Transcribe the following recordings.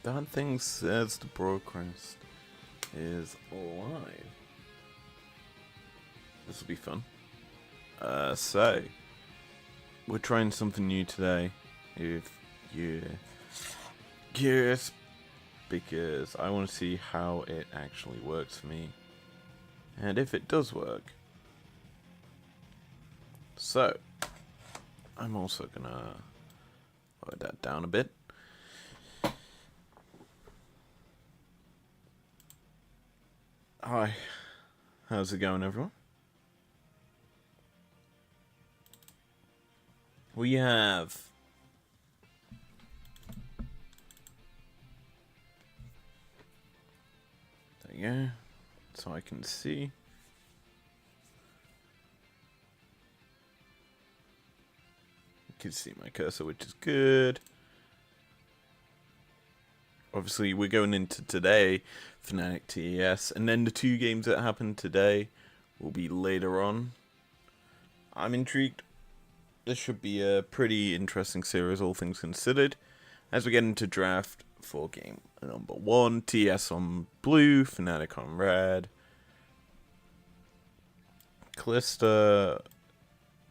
That thing says the broadcast is live. This will be fun. So we're trying something new today. If you're curious, because I want to see how it actually works for me, and if it does work. So I'm also gonna lower that down a bit. Hi, how's it going, everyone? We have there you go, so I can see. You can see my cursor, which is good. Obviously, we're going into today, FNATIC TES, and then the two games that happened today will be later on. I'm intrigued. This should be a pretty interesting series, all things considered, as we get into draft for game number 1. TS on blue, FNATIC on red. Callista,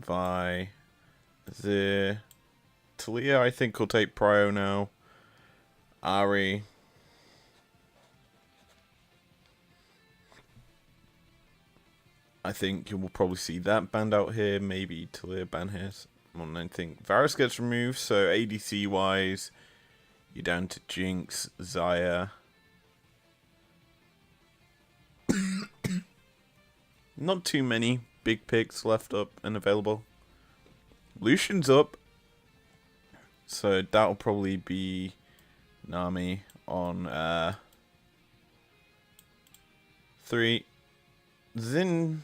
Vi, Zir, Talia, I think will take Prio now. Ari. I think you will probably see that banned out here. Maybe Talia ban here. I think Varus gets removed. So ADC wise, you're down to Jinx, Zaya. Not too many big picks left up and available. Lucian's up. So that'll probably be Nami on 3. Zin,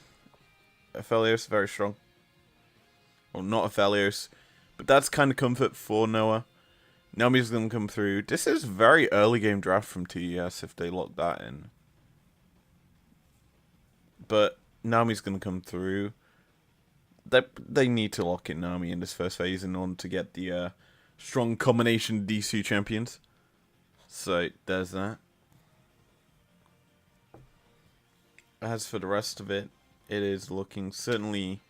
Aphelios, very strong. Well, not Aphelios, but that's kind of comfort for Noah. Nami's going to come through. This is very early game draft from TES if they lock that in. But Nami's going to come through. They need to lock in Nami in this first phase in order to get the strong combination of these two champions. So there's that. As for the rest of it, it is looking certainly.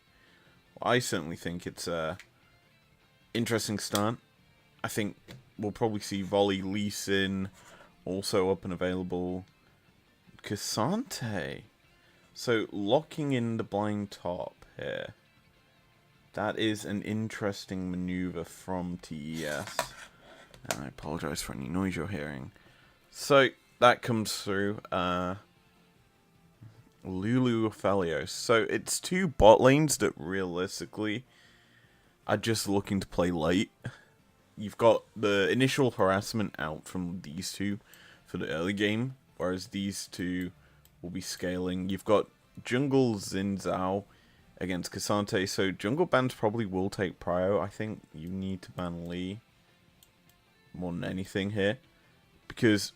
I certainly think it's a interesting start. I think we'll probably see Volley, Lee Sin also up and available. Cassante. So locking in the blind top here. That is an interesting maneuver from TES. And I apologize for any noise you're hearing. So that comes through. Lulu Aphelios. So it's two bot lanes that realistically are just looking to play late. You've got the initial harassment out from these two for the early game, whereas these two will be scaling. You've got Jungle Xin Zhao against Cassante, so jungle bans probably will take prio. I think you need to ban Lee more than anything here, because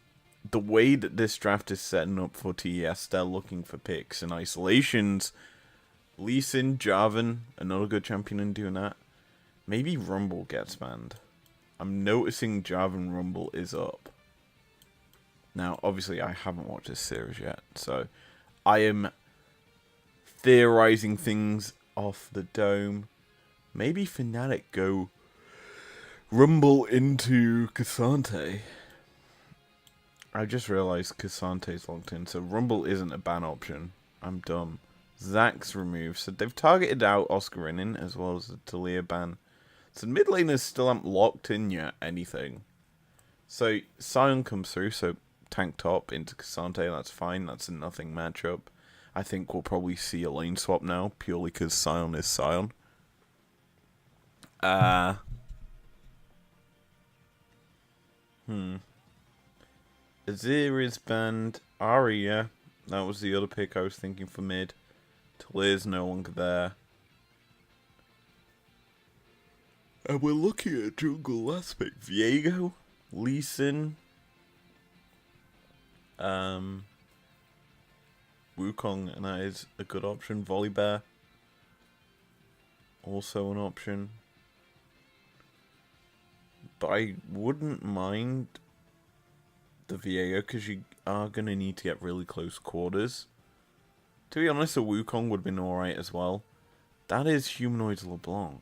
the way that this draft is setting up for TES, they're looking for picks and isolations. Lee Sin, Jarvan, another good champion in doing that. Maybe Rumble gets banned. I'm noticing Jarvan Rumble is up. Now, obviously, I haven't watched this series yet, so I am theorizing things off the dome. Maybe FNATIC go Rumble into Cassante. I just realized Cassante's locked in, so Rumble isn't a ban option. I'm dumb. Zax's removed, so they've targeted out Oscarinin as well as the Talia ban. So mid laners still haven't locked in yet anything. So Sion comes through, so tank top into Cassante, that's fine. That's a nothing matchup. I think we'll probably see a lane swap now, purely because Sion is Sion. Azir is banned. Arya, that was the other pick I was thinking for mid. Talia's no longer there. And we're looking at jungle last pick. Viego, Lee Sin, Wukong, and that is a good option. Volibear, also an option. But I wouldn't mind the VAO because you are going to need to get really close quarters. To be honest, a Wukong would have been alright as well. That is Humanoids LeBlanc.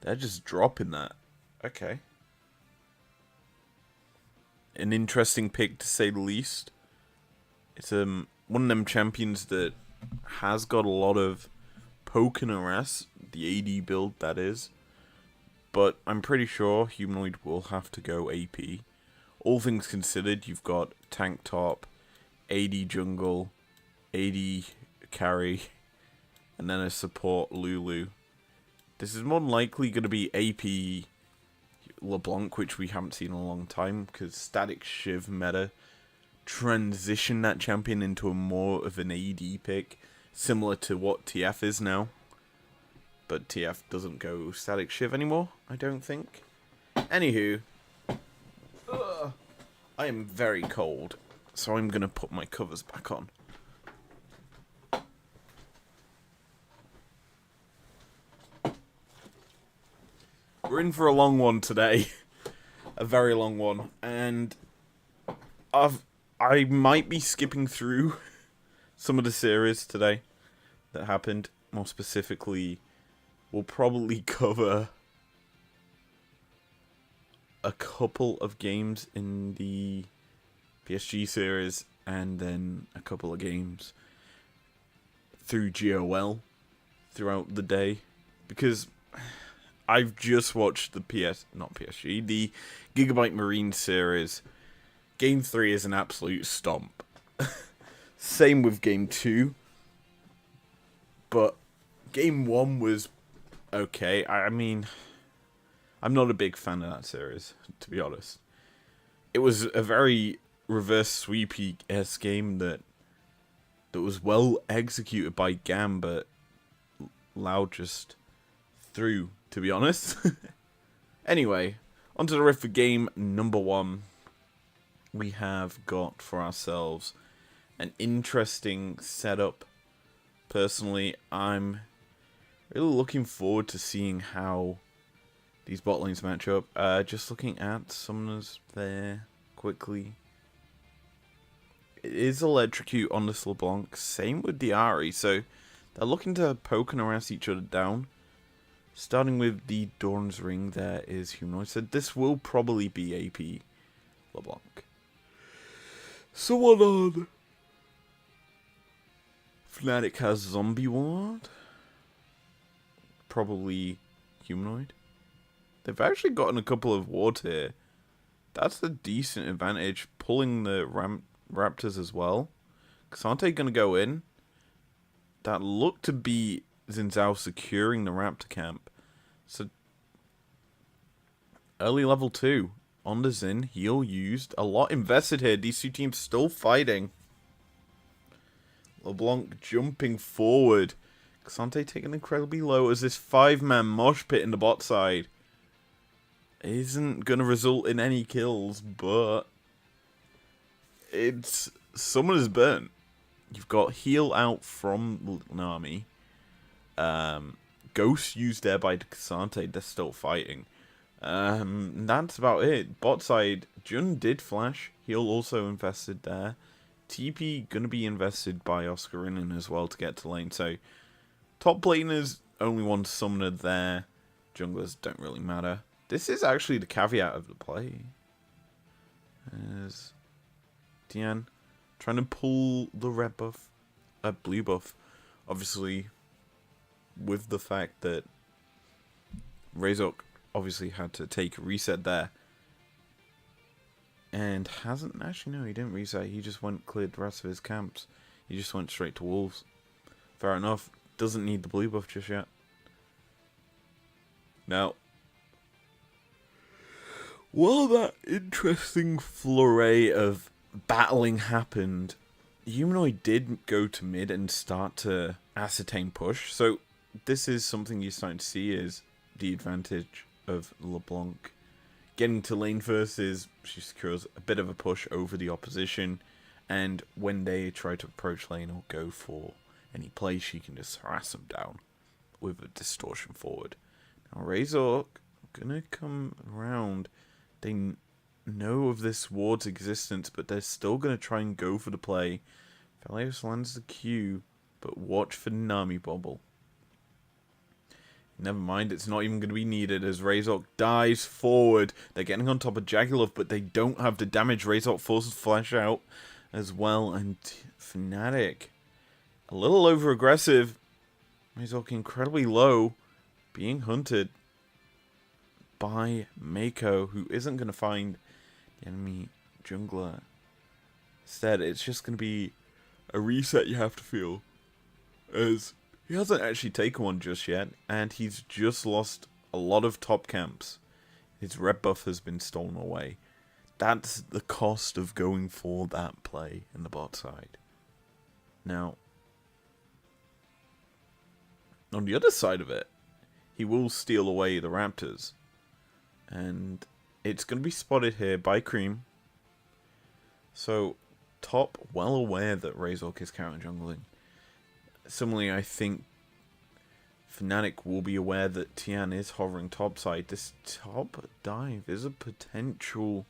They're just dropping that. Okay. An interesting pick to say the least. It's one of them champions that has got a lot of poke and harass, the AD build that is. But I'm pretty sure Humanoid will have to go AP. All things considered, you've got tank top, AD jungle, AD carry, and then a support Lulu. This is more than likely going to be AP LeBlanc, which we haven't seen in a long time, because Static Shiv meta transitioned that champion into a more of an AD pick, similar to what TF is now. But TF doesn't go Static Shiv anymore, I don't think. Anywho, I am very cold, so I'm going to put my covers back on. We're in for a long one today. A very long one. And I might be skipping through some of the series today that happened. More specifically, we'll probably cover a couple of games in the PSG series and then a couple of games through GOL throughout the day. Because I've just watched the the Gigabyte Marine series. Game 3 is an absolute stomp. Same with Game 2. But Game 1 was okay. I mean, I'm not a big fan of that series, to be honest. It was a very reverse sweepy-esque game that was well executed by Gam, but Loud just threw, to be honest. Anyway, onto the riff for game number 1. We have got for ourselves an interesting setup. Personally, I'm really looking forward to seeing how these bot lanes match up. Just looking at summoners there quickly. It is Electrocute on this LeBlanc. Same with the Ari. So they're looking to poke and harass each other down. Starting with the Dawn's Ring, there is Humanoid. So this will probably be AP LeBlanc. Someone on FNATIC has Zombie Ward. Probably Humanoid. They've actually gotten a couple of wards here. That's a decent advantage. Pulling the Raptors as well. Xante going to go in. That looked to be Xin Zhao securing the Raptor camp. So, early level 2. On the Xin, heal used. A lot invested here. These two teams still fighting. LeBlanc jumping forward. Xante taking incredibly low as this 5-man mosh pit in the bot side isn't going to result in any kills, but it's Summoner's burnt. You've got heal out from Nami. Ghost used there by Xante. They're still fighting. That's about it. Bot side, Jun did flash. Heal also invested there. TP going to be invested by Oscarinin as well to get to lane. So, top laners, only one summoner there. Junglers don't really matter. This is actually the caveat of the play. There's Dian trying to pull the red buff, blue buff. Obviously, with the fact that Razork obviously had to take a reset there. And hasn't, actually no, he didn't reset. He just cleared the rest of his camps. He just went straight to Wolves. Fair enough. Doesn't need the blue buff just yet. Now, while that interesting flurry of battling happened, Humanoid did go to mid and start to ascertain push. So this is something you're starting to see is the advantage of LeBlanc. Getting to lane first is she secures a bit of a push over the opposition, and when they try to approach lane or go for any play, she can just harass them down with a distortion forward. Now Razor gonna come around. They know of this ward's existence, but they're still going to try and go for the play. Felios lands the Q, but watch for Nami Bobble. Never mind, it's not even going to be needed as Razork dives forward. They're getting on top of Jagulov, but they don't have the damage. Razork forces Flash out as well, and FNATIC a little over-aggressive. Razork incredibly low, being hunted by Mako, who isn't going to find the enemy jungler. Instead, it's just going to be a reset you have to feel, as he hasn't actually taken one just yet, and he's just lost a lot of top camps. His red buff has been stolen away. That's the cost of going for that play in the bot side. Now, on the other side of it, he will steal away the Raptors. And it's going to be spotted here by Cream. So, top well aware that Razork is counter jungling. Similarly, I think FNATIC will be aware that Tian is hovering topside. This top dive is a potential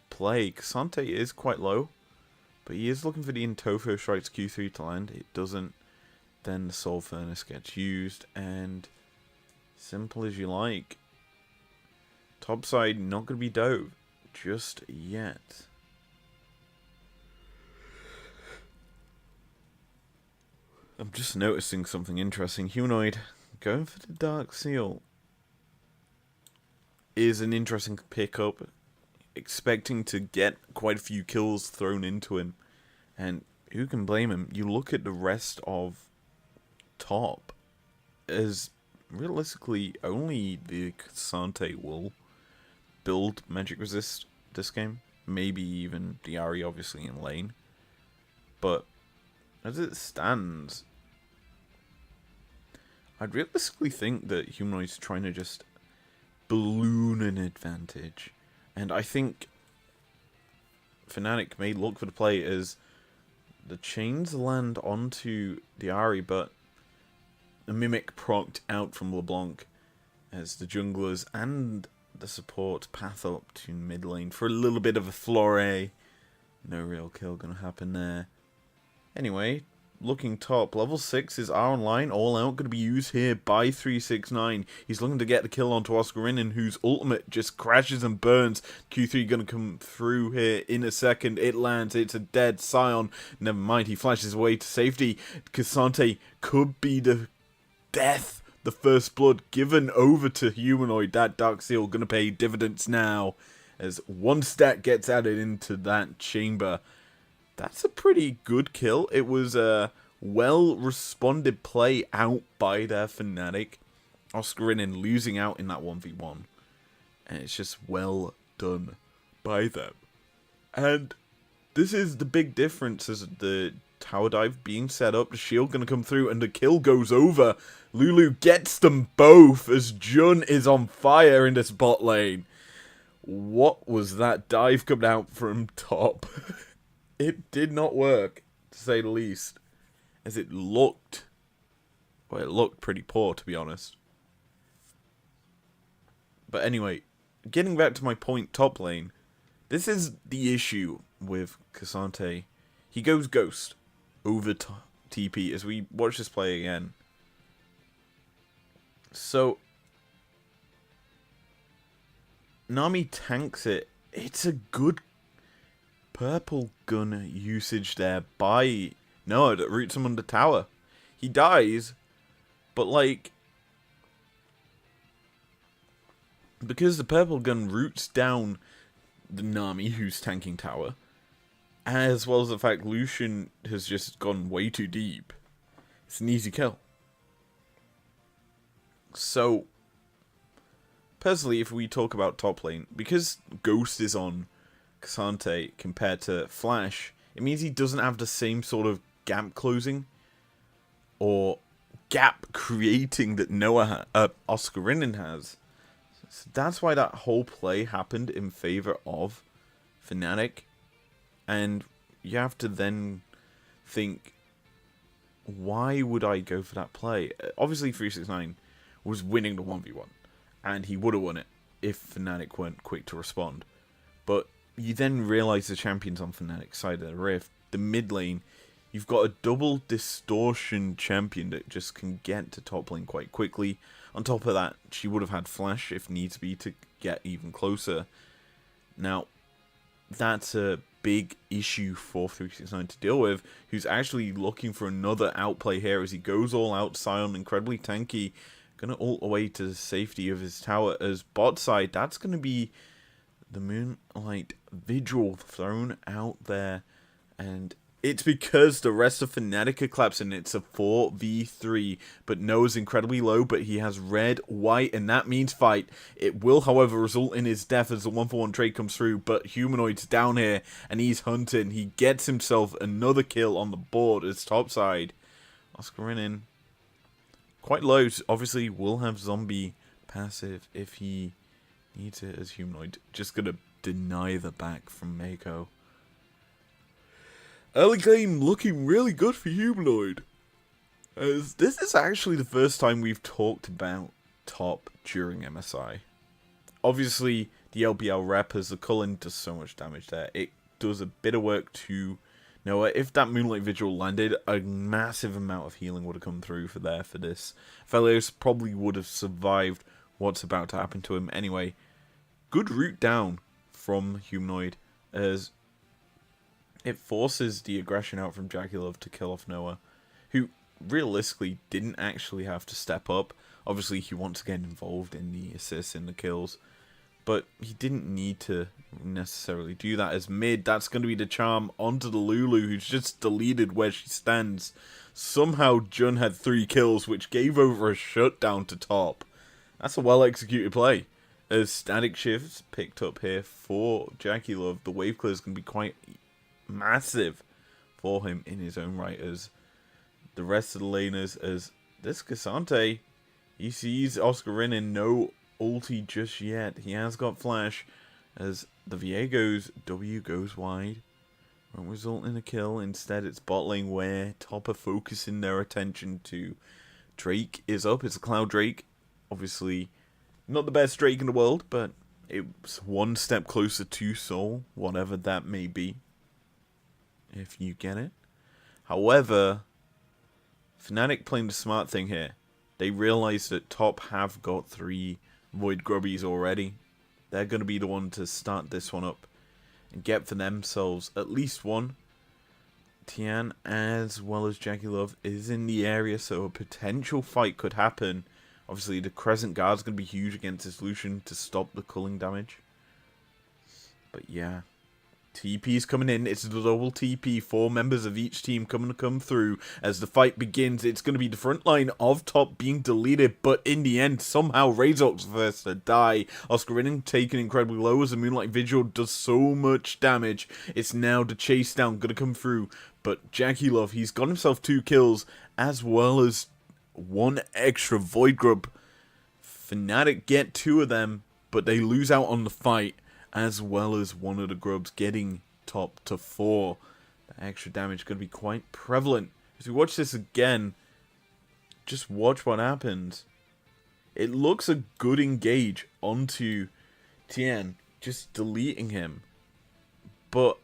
play. K'Sante is quite low, but he is looking for the Intofo strikes Q3 to land. It doesn't. Then the Soul Furnace gets used, and simple as you like. Topside not going to be dove just yet. I'm just noticing something interesting. Humanoid going for the Dark Seal is an interesting pickup. Expecting to get quite a few kills thrown into him. And who can blame him? You look at the rest of top as realistically only the K'Sante will build magic resist this game. Maybe even the Ahri obviously in lane. But as it stands, I'd realistically think that Humanoid's trying to just balloon an advantage. And I think FNATIC may look for the play as the chains land onto the Ahri, but a Mimic procced out from LeBlanc as the junglers and the support path up to mid lane for a little bit of a flurry. No real kill gonna happen there. Anyway, looking top, level 6 is R online, all out, going to be used here by 369. He's looking to get the kill onto Oscarinin, whose ultimate just crashes and burns. Q3 going to come through here in a second. It lands, it's a dead Scion. Never mind, he flashes away to safety. K'Sante could be the death, the first blood given over to Humanoid. That Dark Seal going to pay dividends now, as one stat gets added into that chamber. That's a pretty good kill. It was a well-responded play out by their FNATIC. Oscarinin losing out in that 1v1. And it's just well done by them. And this is the big difference, as the tower dive being set up, the shield going to come through, and the kill goes over. Lulu gets them both, as Jun is on fire in this bot lane. What was that dive coming out from top? It did not work, to say the least, as it looked pretty poor, to be honest. But anyway, getting back to my point, top lane, this is the issue with K'Sante. He goes Ghost over TP as we watch this play again. So, Nami tanks it. It's a good purple gun usage there by Noah that roots him under tower. He dies, but like, because the purple gun roots down the Nami who's tanking tower, as well as the fact Lucian has just gone way too deep, it's an easy kill. So, personally, if we talk about top lane, because Ghost is on K'Sante compared to Flash, it means he doesn't have the same sort of gap closing or gap creating that Oscarinin has. So that's why that whole play happened in favor of FNATIC, and you have to then think, why would I go for that play? Obviously 369 was winning the 1v1, and he would have won it if FNATIC weren't quick to respond. But you then realise the champions on Fnatic's side of the Rift, the mid lane, you've got a double distortion champion that just can get to top lane quite quickly. On top of that, she would have had flash if needs be to get even closer. Now, that's a big issue for 369 to deal with, who's actually looking for another outplay here as he goes all out. Sion, incredibly tanky, going to ult away to the safety of his tower. As bot side, that's going to be the Moonlight Vigil thrown out there, and it's because the rest of Fnatic are collapsing. It's a 4v3, but Noah's incredibly low, but he has red, white, and that means fight. It will, however, result in his death as the 1-for-1 trade comes through, but Humanoid's down here, and he's hunting. He gets himself another kill on the board as topside. Oscarinin, quite low, obviously will have zombie passive if he needs it as Humanoid. Just gonna deny the back from Mako. Early game looking really good for Humanoid, as this is actually the first time we've talked about top during MSI. Obviously, the LPL rep as the Cullen does so much damage there. It does a bit of work to Noah. If that Moonlight Vigil landed, a massive amount of healing would have come through for this. Felios probably would have survived what's about to happen to him anyway. Good route down from Humanoid, as it forces the aggression out from Jackie to kill off Noah, who realistically didn't actually have to step up. Obviously, he wants to get involved in the assists and the kills, but he didn't need to necessarily do that. As mid, that's going to be the charm onto the Lulu, who's just deleted where she stands. Somehow, Jun had 3 kills, which gave over a shutdown to top. That's a well-executed play. As static shifts picked up here for Jackie Love, the wave clear is going to be quite massive for him in his own right, as the rest of the laners, as this Cassante, he sees Oscarinin, no ulti just yet. He has got flash, as the Viego's W goes wide. Won't result in a kill. Instead, it's bot lane where top are focusing their attention to. Drake is up. It's a Cloud Drake. Obviously, not the best Drake in the world, but it's one step closer to Soul, whatever that may be, if you get it. However, Fnatic playing the smart thing here. They realize that top have got 3 Void Grubbies already. They're going to be the one to start this one up and get for themselves at least one. Tian, as well as Jackie Love, is in the area, so a potential fight could happen. Obviously, the Crescent Guard's going to be huge against this Lucian to stop the culling damage. But yeah, TP's coming in. It's a double TP. 4 members of each team coming to come through as the fight begins. It's going to be the front line of top being deleted, but in the end, somehow Razor's first to die. Oscarinin taken incredibly low as the Moonlight Vigil does so much damage. It's now the chase down going to come through, but Jackie Love, he's got himself 2 kills as well as 1 extra Void Grub. Fnatic get 2 of them, but they lose out on the fight, as well as one of the grubs getting top to 4. The extra damage is going to be quite prevalent. As we watch this again, just watch what happens. It looks a good engage onto Tien, just deleting him. But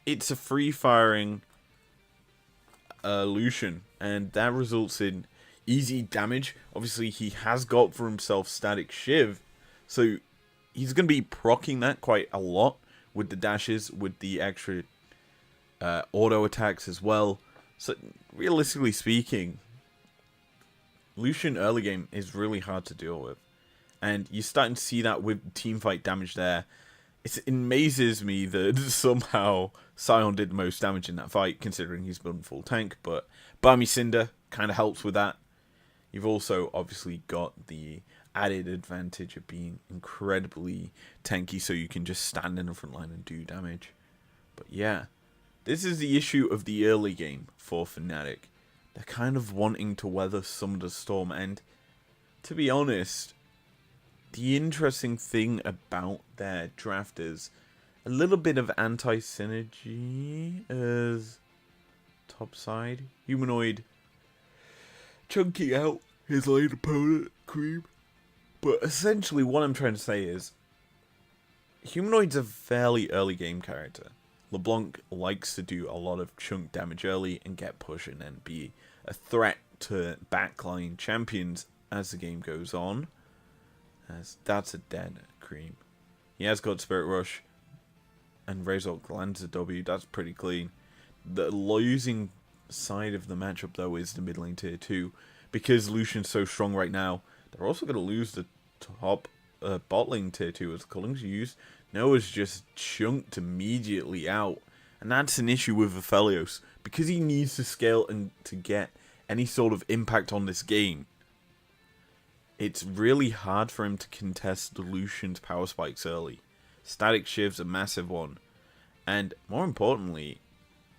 it's a free-firing Lucian, and that results in easy damage. Obviously, he has got for himself Static Shiv, so he's going to be proccing that quite a lot with the dashes, with the extra auto attacks as well. So, realistically speaking, Lucian early game is really hard to deal with. And you're starting to see that with teamfight damage there. It amazes me that somehow Sion did the most damage in that fight, considering he's building full tank. But Barmy Cinder kind of helps with that. You've also obviously got the added advantage of being incredibly tanky, so you can just stand in the front line and do damage. But yeah, this is the issue of the early game for Fnatic. They're kind of wanting to weather some of the storm, and to be honest, the interesting thing about their draft is a little bit of anti-synergy as topside. Humanoid chunking out his late opponent, Cream. But essentially what I'm trying to say is, Humanoid's a fairly early game character. LeBlanc likes to do a lot of chunk damage early and get pushing and be a threat to backline champions as the game goes on. As that's a dead cream. He has got Spirit Rush, and Razork lands a W. That's pretty clean. The losing side of the matchup, though, is the mid lane tier 2. Because Lucian's so strong right now, they're also going to lose the top bot lane tier 2 as Culling's used. Noah's just chunked immediately out. And that's an issue with Aphelios. Because he needs to scale and to get any sort of impact on this game. It's really hard for him to contest the Lucian's power spikes early. Static Shiv's a massive one. And more importantly,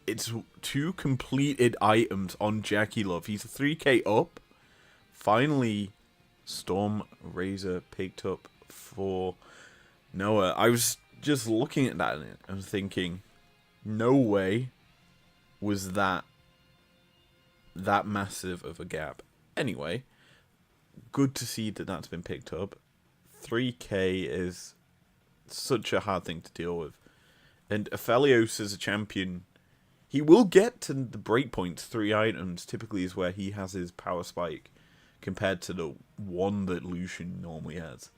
it's 2 completed items on Jackie Love. He's 3k up. Finally, Storm Razor picked up for Noah. I was just looking at that and thinking, no way was that massive of a gap. Anyway, good to see that that's been picked up. 3k is such a hard thing to deal with. And Aphelios as a champion, he will get to the breakpoints. 3 items typically is where he has his power spike, compared to the 1 that Lucian normally has.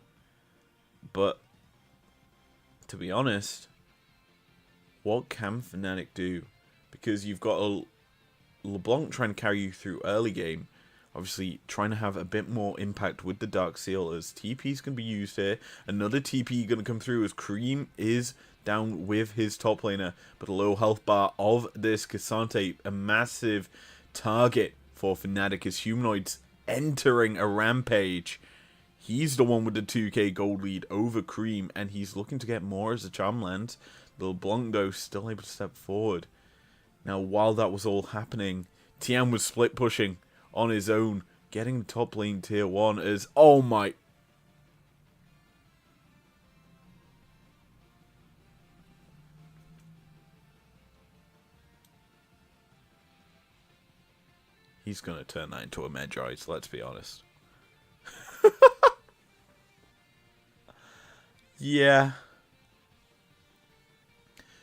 But, to be honest, what can FNATIC do? Because you've got a LeBlanc trying to carry you through early game, obviously trying to have a bit more impact with the Dark Seal, as TP's going to be used here. Another TP going to come through as Cream is down with his top laner, but a low health bar of this Cassante, a massive target for FNATIC as Humanoid's entering a rampage. He's the one with the 2k gold lead over Cream, and he's looking to get more as the charm lands. LeBlanc, though, still able to step forward. Now, while that was all happening, Tian was split pushing on his own, getting the top lane tier 1 as, oh my... He's going to turn that into a Medjay, let's be honest. Yeah.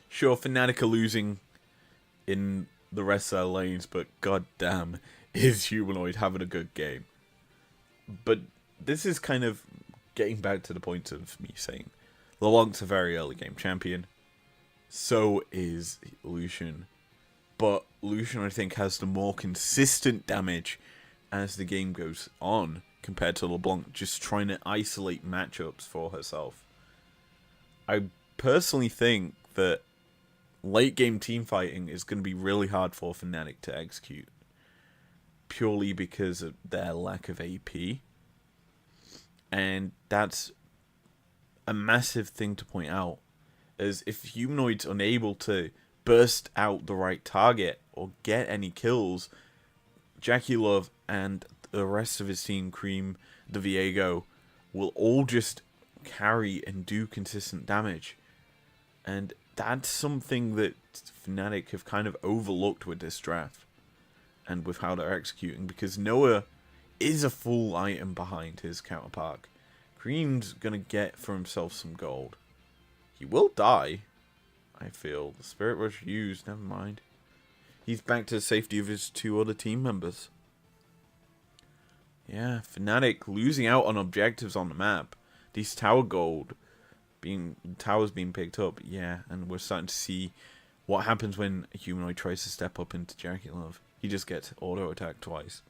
Sure, FNATIC are losing in the rest of their lanes, but goddamn, is Humanoid having a good game. But this is kind of getting back to the point of me saying LeBlanc's a very early game champion. So is Lucian. But Lucian, I think, has the more consistent damage as the game goes on, compared to LeBlanc just trying to isolate matchups for herself. I personally think that late game team fighting is going to be really hard for FNATIC to execute, purely because of their lack of AP. And that's a massive thing to point out, as if Humanoid's unable to burst out the right target or get any kills, Jackie Love and the rest of his team, Cream, the Viego, will all just carry and do consistent damage. And that's something that FNATIC have kind of overlooked with this draft and with how they're executing, because Noah is a full item behind his counterpart. Cream's gonna get for himself some gold. He will die, I feel. The Spirit Rush used, never mind. He's back to the safety of his 2 other team members. Yeah, FNATIC losing out on objectives on the map. These tower gold towers being picked up, yeah, and we're starting to see what happens when a Humanoid tries to step up into Jackie Love. He just gets auto attacked twice.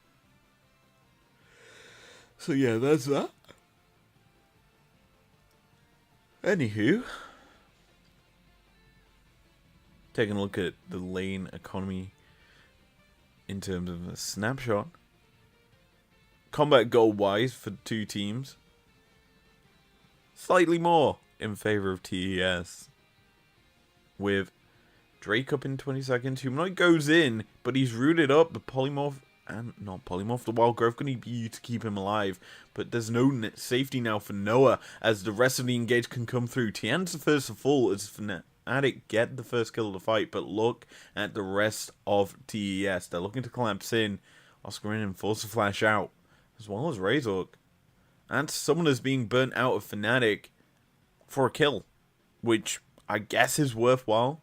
So yeah, that's that. Anywho, taking a look at the lane economy in terms of a snapshot. Combat goal wise for the 2 teams, slightly more in favor of TES, with Drake up in 20 seconds. Humanoid goes in, but he's rooted up. The polymorph, and not polymorph, the wild growth going to be used to keep him alive, but there's no safety now for Noah as the rest of the engage can come through. Tian's the first to fall as FNATIC get the first kill of the fight, but look at the rest of TES. They're looking to collapse in. Oscar in and force a flash out, as well as Razork. And Summoner's being burnt out of FNATIC for a kill. which I guess is worthwhile.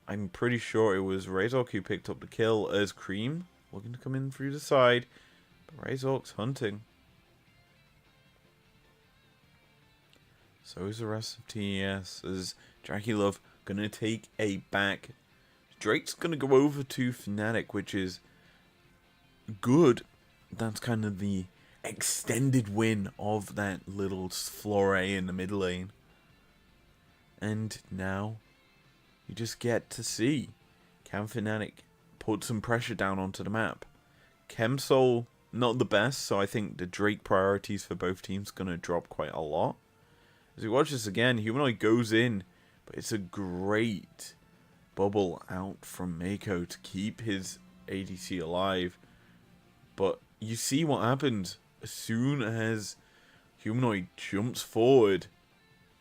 I'm pretty sure it was Razork who picked up the kill as Cream, looking to come in through the side. But Razork's hunting. So is the rest of TES, as Jackie Love gonna take a back. Drake's gonna go over to FNATIC, which is good. That's kind of the extended win of that little flurry in the mid lane. And now you just get to see, can FNATIC put some pressure down onto the map? Chemsol, not the best, so I think the Drake priorities for both teams gonna drop quite a lot. As we watch this again, Humanoid goes in, but it's a great bubble out from Mako to keep his ADC alive. But you see what happens as soon as Humanoid jumps forward,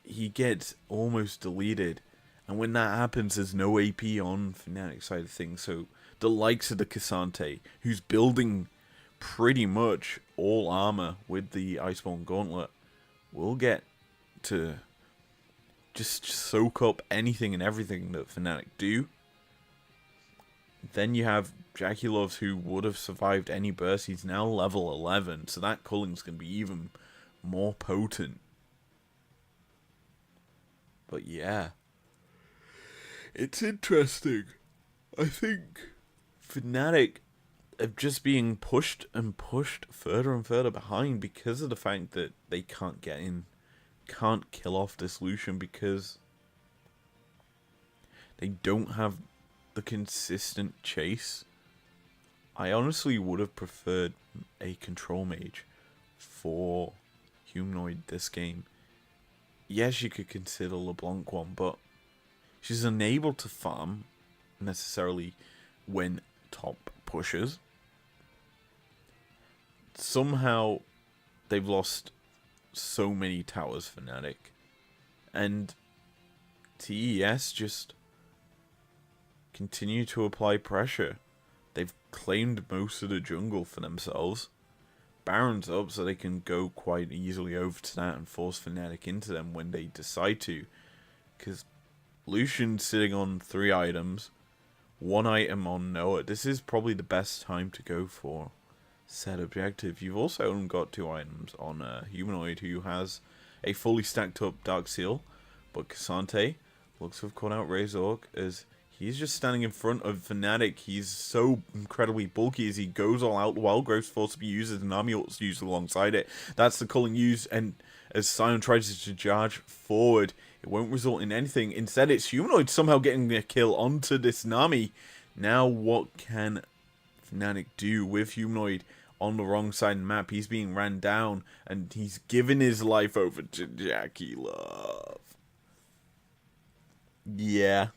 he gets almost deleted. And when that happens, there's no AP on FNATIC side of things. So the likes of the Cassante, who's building pretty much all armor with the Iceborne Gauntlet, will get to just soak up anything and everything that FNATIC do. Then you have Jackie Loves, who would have survived any burst. He's now level 11, so that culling's going to be even more potent. But yeah, it's interesting. I think FNATIC are just being pushed and pushed further and further behind because of the fact that they can't get in, can't kill off this Lucian because they don't have the consistent chase. I honestly would have preferred a control mage for Humanoid this game. Yes, you could consider LeBlanc one, but she's unable to farm necessarily when top pushes. Somehow they've lost so many towers, FNATIC, and TES just continue to apply pressure. They've claimed most of the jungle for themselves. Baron's up, so they can go quite easily over to that and force FNATIC into them when they decide to. Because Lucian's sitting on 3 items, 1 item on Noah. This is probably the best time to go for said objective. You've also only got 2 items on Humanoid, who has a fully stacked up Dark Seal. But Cassante looks to have caught out Razork as he's just standing in front of FNATIC. He's so incredibly bulky as he goes all out. Wild Growth's forced to be used as an army ult's used alongside it. That's the culling used, and as Sion tries to charge forward, it won't result in anything. Instead, it's Humanoid somehow getting a kill onto this Nami. Now what can FNATIC do with Humanoid on the wrong side of the map? He's being ran down, and he's given his life over to Jackie Love. Yeah.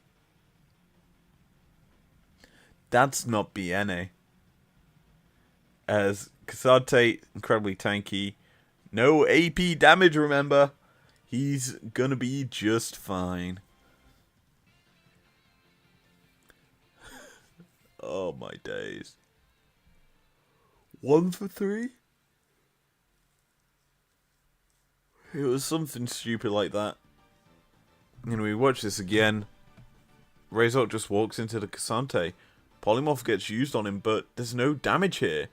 That's not BNA. As Cassante, incredibly tanky. No AP damage, remember. He's gonna be just fine. Oh my days. 1 for 3? It was something stupid like that. And we watch this again. Razork just walks into the Cassante. Polymorph gets used on him, but there's no damage here.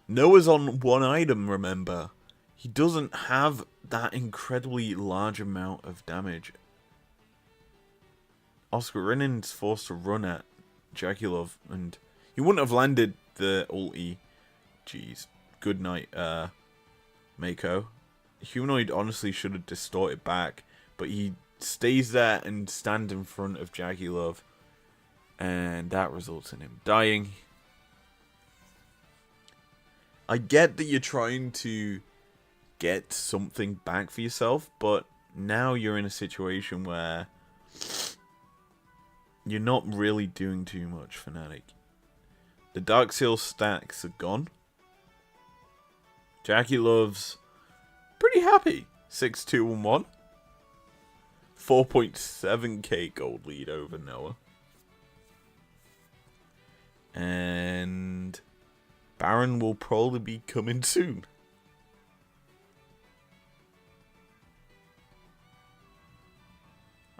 Noah's on 1 item, remember. He doesn't have that incredibly large amount of damage. Oscar Rinnan's forced to run at Jackie Love, and he wouldn't have landed the ulti. Jeez. Good night, Mako. Humanoid honestly should have distorted back, but he stays there and stands in front of Jackie Love. And that results in him dying. I get that you're trying to get something back for yourself, but now you're in a situation where you're not really doing too much, FNATIC. The Dark Seal stacks are gone. Jackie Love's pretty happy. 6-2-1. 4.7k gold lead over Noah. And Baron will probably be coming soon.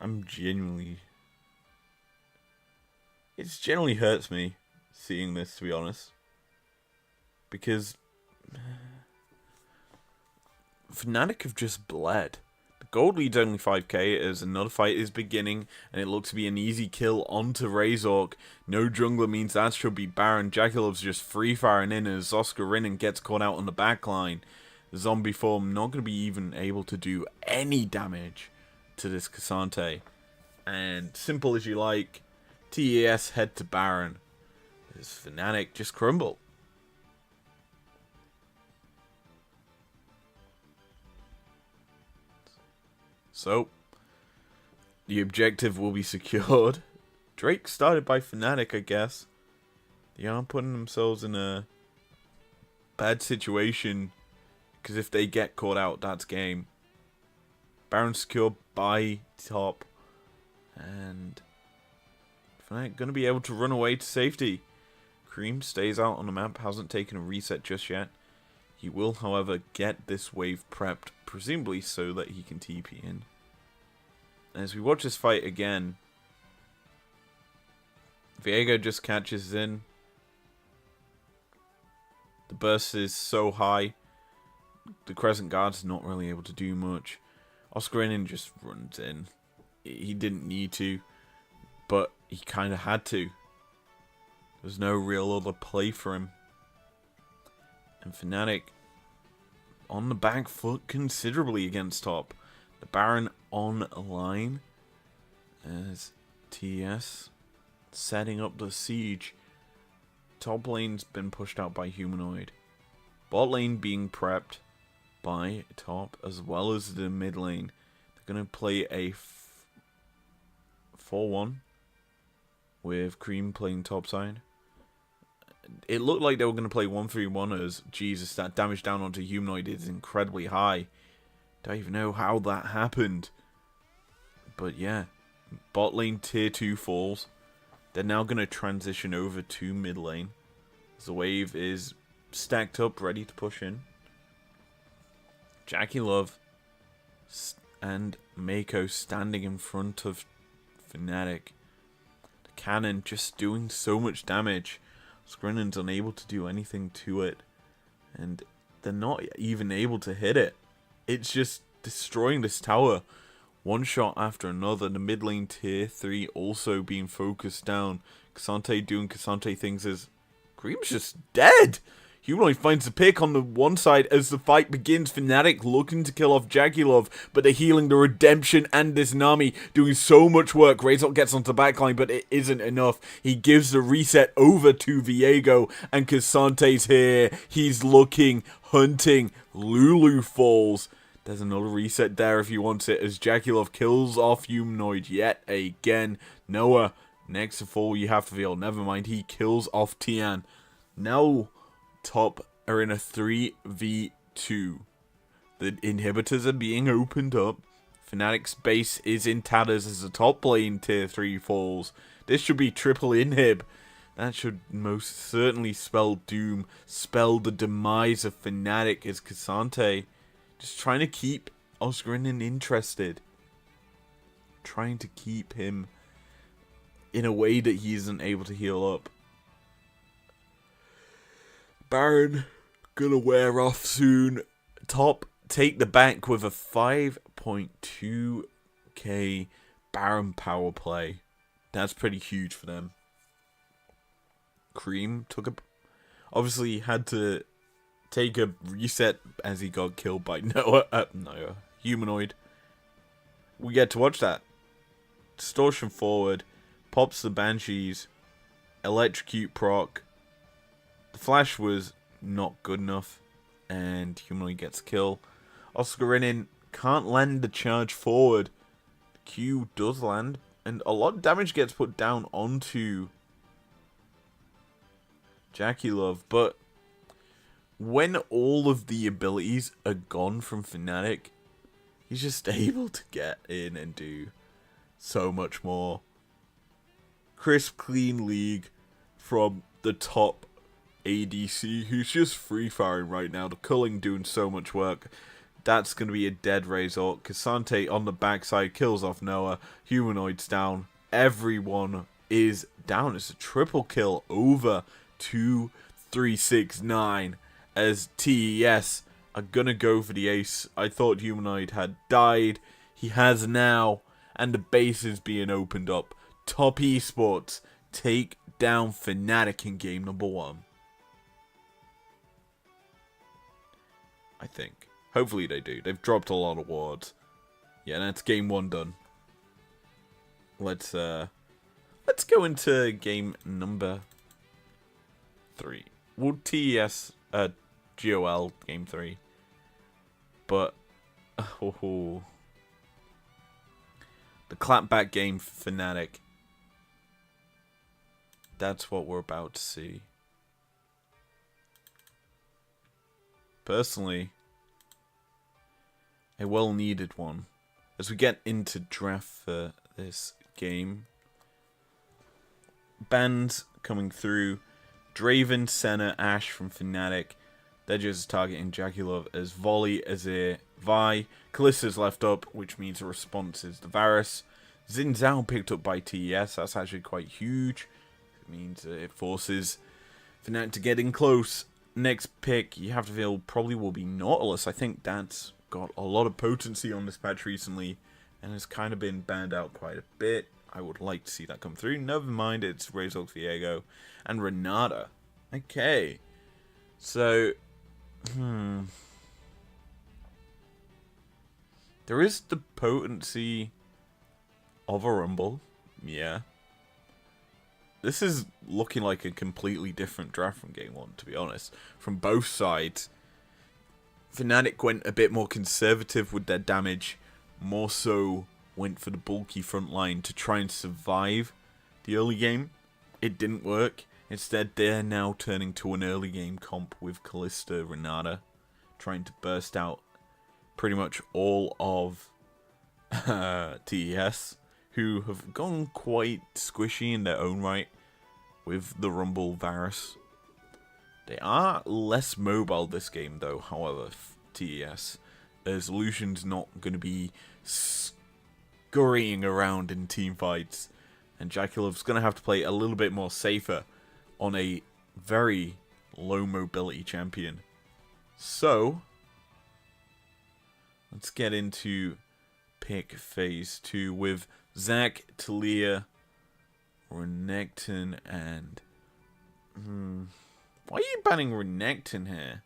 I'm genuinely... It genuinely hurts me seeing this, to be honest. Because FNATIC have just bled. The gold lead's only 5k as another fight is beginning, and it looks to be an easy kill onto Razork. No jungler means that should be Baron. Jaculov's just free firing in as Oscarinin gets caught out on the backline. The zombie form not going to be even able to do any damage to this Cassante. And simple as you like, TES head to Baron. This FNATIC just crumble. So, the objective will be secured. Drake started by FNATIC, I guess. They are putting themselves in a bad situation, because if they get caught out, that's game. Baron secured by top. And FNATIC going to be able to run away to safety. Cream stays out on the map, hasn't taken a reset just yet. He will, however, get this wave prepped, presumably so that he can TP in. As we watch this fight again, Viego just catches in. The burst is so high, the Crescent Guard's not really able to do much. Oscarinin just runs in. He didn't need to, but he kind of had to. There's no real other play for him. And FNATIC on the back foot considerably against top. The Baron on a line as TES setting up the siege. Top lane's been pushed out by Humanoid. Bot lane being prepped by top as well as the mid lane. They're going to play a 4-1 with Cream playing top side. It looked like they were going to play 1-3-1 as, Jesus, that damage down onto Humanoid is incredibly high. Don't even know how that happened. But yeah, bot lane tier 2 falls. They're now going to transition over to mid lane. As the wave is stacked up, ready to push in. Jaculov and Mako standing in front of FNATIC. The cannon just doing so much damage. Skrinnen's unable to do anything to it. And they're not even able to hit it. It's just destroying this tower. One shot after another. The mid lane tier 3 also being focused down. Cassante doing Cassante things as Cream's just dead. Humanoid finds the pick on the one side as the fight begins. FNATIC looking to kill off Jaculov, but they're healing the Redemption and this Nami doing so much work. Razor gets onto the backline, but it isn't enough. He gives the reset over to Viego, and Cassante's here. He's looking, hunting. Lulu falls. There's another reset there if he wants it, as Jaculov kills off Humanoid yet again. Noah, next to fall, you have to feel. Never mind, he kills off Tian. Now top are in a 3v2. The inhibitors are being opened up. FNATIC's base is in tatters as the top lane tier 3 falls. This should be triple inhib. That should most certainly spell doom. Spell the demise of FNATIC as Cassante just trying to keep Oscarinin interested. Trying to keep him in a way that he isn't able to heal up. Baron gonna wear off soon. Top take the back with a 5.2k Baron power play. That's pretty huge for them. Cream took a... obviously had to take a reset as he got killed by Noah. Humanoid. We get to watch that. Distortion forward. Pops the Banshees. Electrocute proc. The flash was not good enough. And Humanoid gets a kill. Oscarinin can't land the charge forward. The Q does land. And a lot of damage gets put down onto Jaculov. But when all of the abilities are gone from FNATIC, he's just able to get in and do so much more. Crisp, clean league from the top ADC, who's just free firing right now. The culling doing so much work. That's going to be a dead razor. Cassante on the backside kills off Noah. Humanoid's down. Everyone is down. It's a triple kill over 2-3-6-9 as TES are going to go for the ace. I thought Humanoid had died. He has now. And the base is being opened up. Top Esports take down FNATIC in game number 1. I think. Hopefully they do. They've dropped a lot of wards. Yeah, that's game 1 done. Let's go into game number 3. Well, TES, GOL game 3. But the clapback game for FNATIC. That's what we're about to see. Personally, a well-needed one. As we get into draft for this game, bans coming through. Draven, Senna, Ashe from FNATIC. They're just targeting Jackulov as Volley, Azir, Vi. Kallista's left up, which means the response is the Varus. Xin Zhao picked up by TES. That's actually quite huge. It means it forces FNATIC to get in close. Next pick, you have to feel, probably will be Nautilus. I think that's got a lot of potency on this patch recently and has kind of been banned out quite a bit. I would like to see that come through. Never mind, it's Razor Viego and Renata. Okay. So, there is the potency of a Rumble. Yeah. This is looking like a completely different draft from game 1, to be honest. From both sides. FNATIC went a bit more conservative with their damage. More so went for the bulky front line to try and survive the early game. It didn't work. Instead, they're now turning to an early game comp with Kalista, Renata. Trying to burst out pretty much all of TES. Who have gone quite squishy in their own right with the Rumble Varus. They are less mobile this game though, however, TES, as Lucian's not going to be scurrying around in team fights, and Jackulov's going to have to play a little bit more safer on a very low mobility champion. So, let's get into pick phase 2 with Zac, Talia, Renekton, and... Why are you banning Renekton here?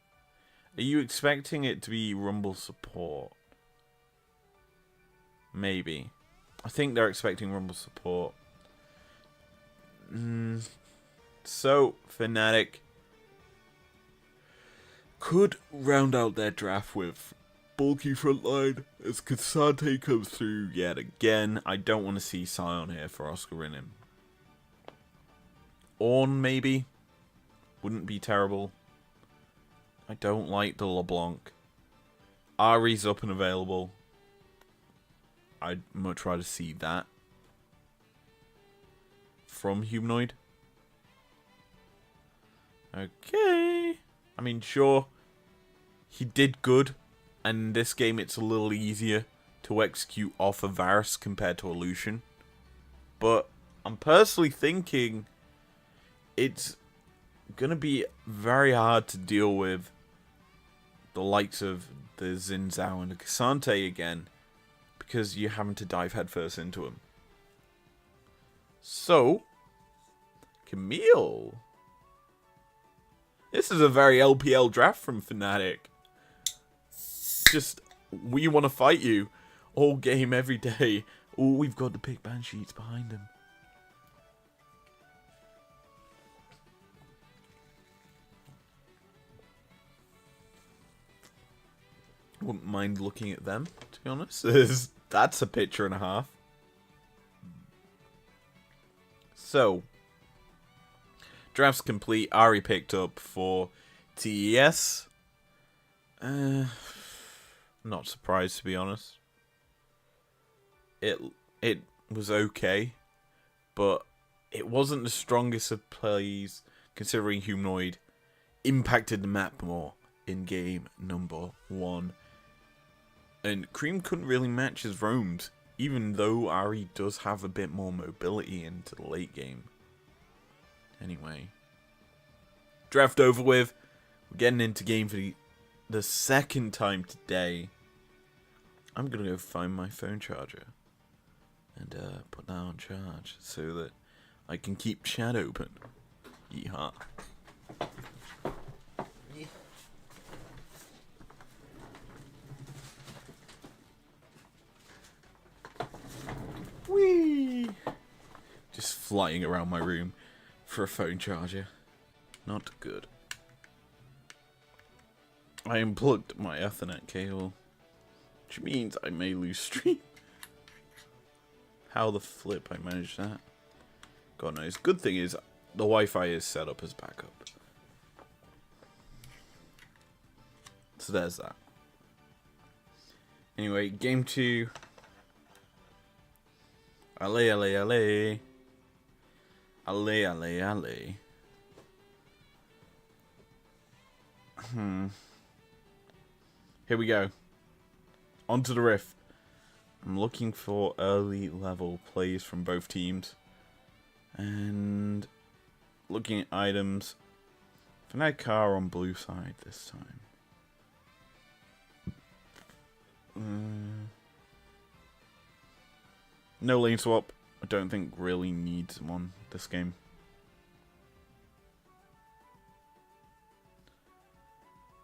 Are you expecting it to be Rumble support? Maybe. I think they're expecting Rumble support. So, FNATIC could round out their draft with bulky frontline as Cassante comes through yet again. I don't want to see Sion here for Oscar Rinnim. Ornn, maybe? Wouldn't be terrible. I don't like the LeBlanc. Ahri's up and available. I'd much rather see that from Humanoid. Okay. I mean, sure. He did good. And in this game, it's a little easier to execute off a Varus compared to a Lucian. But I'm personally thinking it's going to be very hard to deal with the likes of the Xin Zhao and the Cassante again, because you're having to dive headfirst into him. So, Camille. This is a very LPL draft from FNATIC. Just, we want to fight you all game, every day. Oh, we've got the pick ban sheets behind him. Wouldn't mind looking at them, to be honest. That's a picture and a half. So, draft's complete. Ahri picked up for TES. Not surprised, to be honest. It was okay, but it wasn't the strongest of plays, considering Humanoid impacted the map more in game number 1. And Cream couldn't really match his roams, even though Ari does have a bit more mobility into the late game. Anyway, draft over with. We're getting into game for the second time today. I'm going to go find my phone charger and put that on charge so that I can keep chat open. Yeehaw. Whee! Just flying around my room for a phone charger. Not good. I unplugged my Ethernet cable, which means I may lose stream. How the flip I managed that? God knows. Good thing is the Wi-Fi is set up as backup. So there's that. Anyway, game 2. Allez, allez, allez. Allez, allez, allez. Here we go. Onto the riff. I'm looking for early level plays from both teams. And looking at items. FNATIC car on blue side this time. No lane swap. I don't think really needs one this game.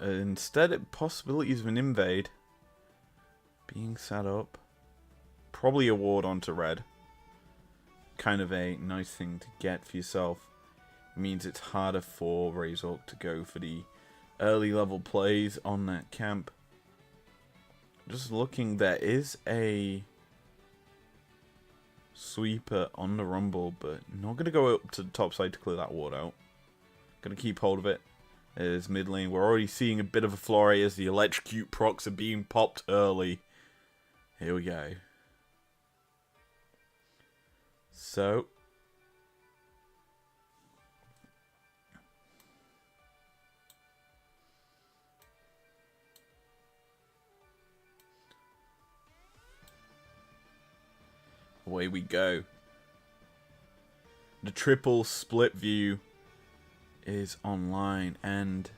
Instead, possibilities of an invade being set up. Probably a ward onto red. Kind of a nice thing to get for yourself. It means it's harder for Razork to go for the early level plays on that camp. Just looking, there is a sweeper on the rumble, but not going to go up to the top side to clear that ward out. Going to keep hold of it. There's mid lane. We're already seeing a bit of a flurry as the electrocute procs are being popped early. Here we go. So away we go. The triple split view is online, and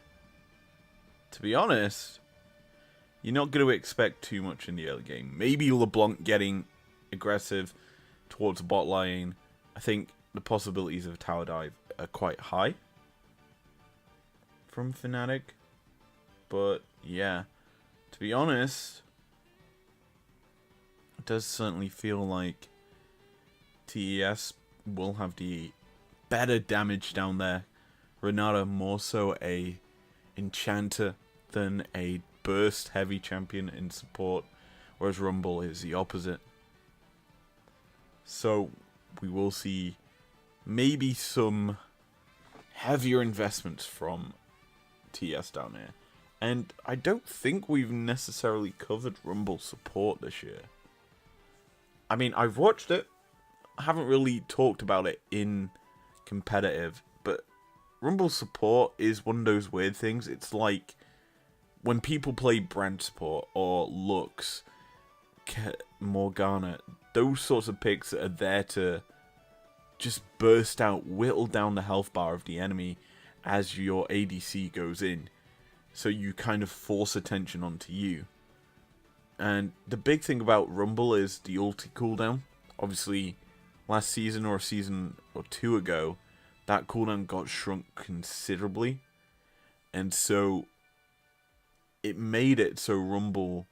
to be honest, you're not going to expect too much in the early game. Maybe LeBlanc getting aggressive towards the bot lane. I think the possibilities of a tower dive are quite high from FNATIC. But yeah, to be honest, it does certainly feel like TES will have the better damage down there. Renata more so a enchanter than a burst heavy champion in support, whereas Rumble is the opposite. So we will see maybe some heavier investments from TS down here. And I don't think we've necessarily covered Rumble support this year. I mean, I've watched it. I haven't really talked about it in competitive, but Rumble support is one of those weird things. It's like when people play Brand support or Lux, Morgana, those sorts of picks that are there to just burst out, whittle down the health bar of the enemy as your ADC goes in. So you kind of force attention onto you. And the big thing about Rumble is the ulti cooldown. Obviously, last season or a season or two ago, that cooldown got shrunk considerably. And so it made it so Rumble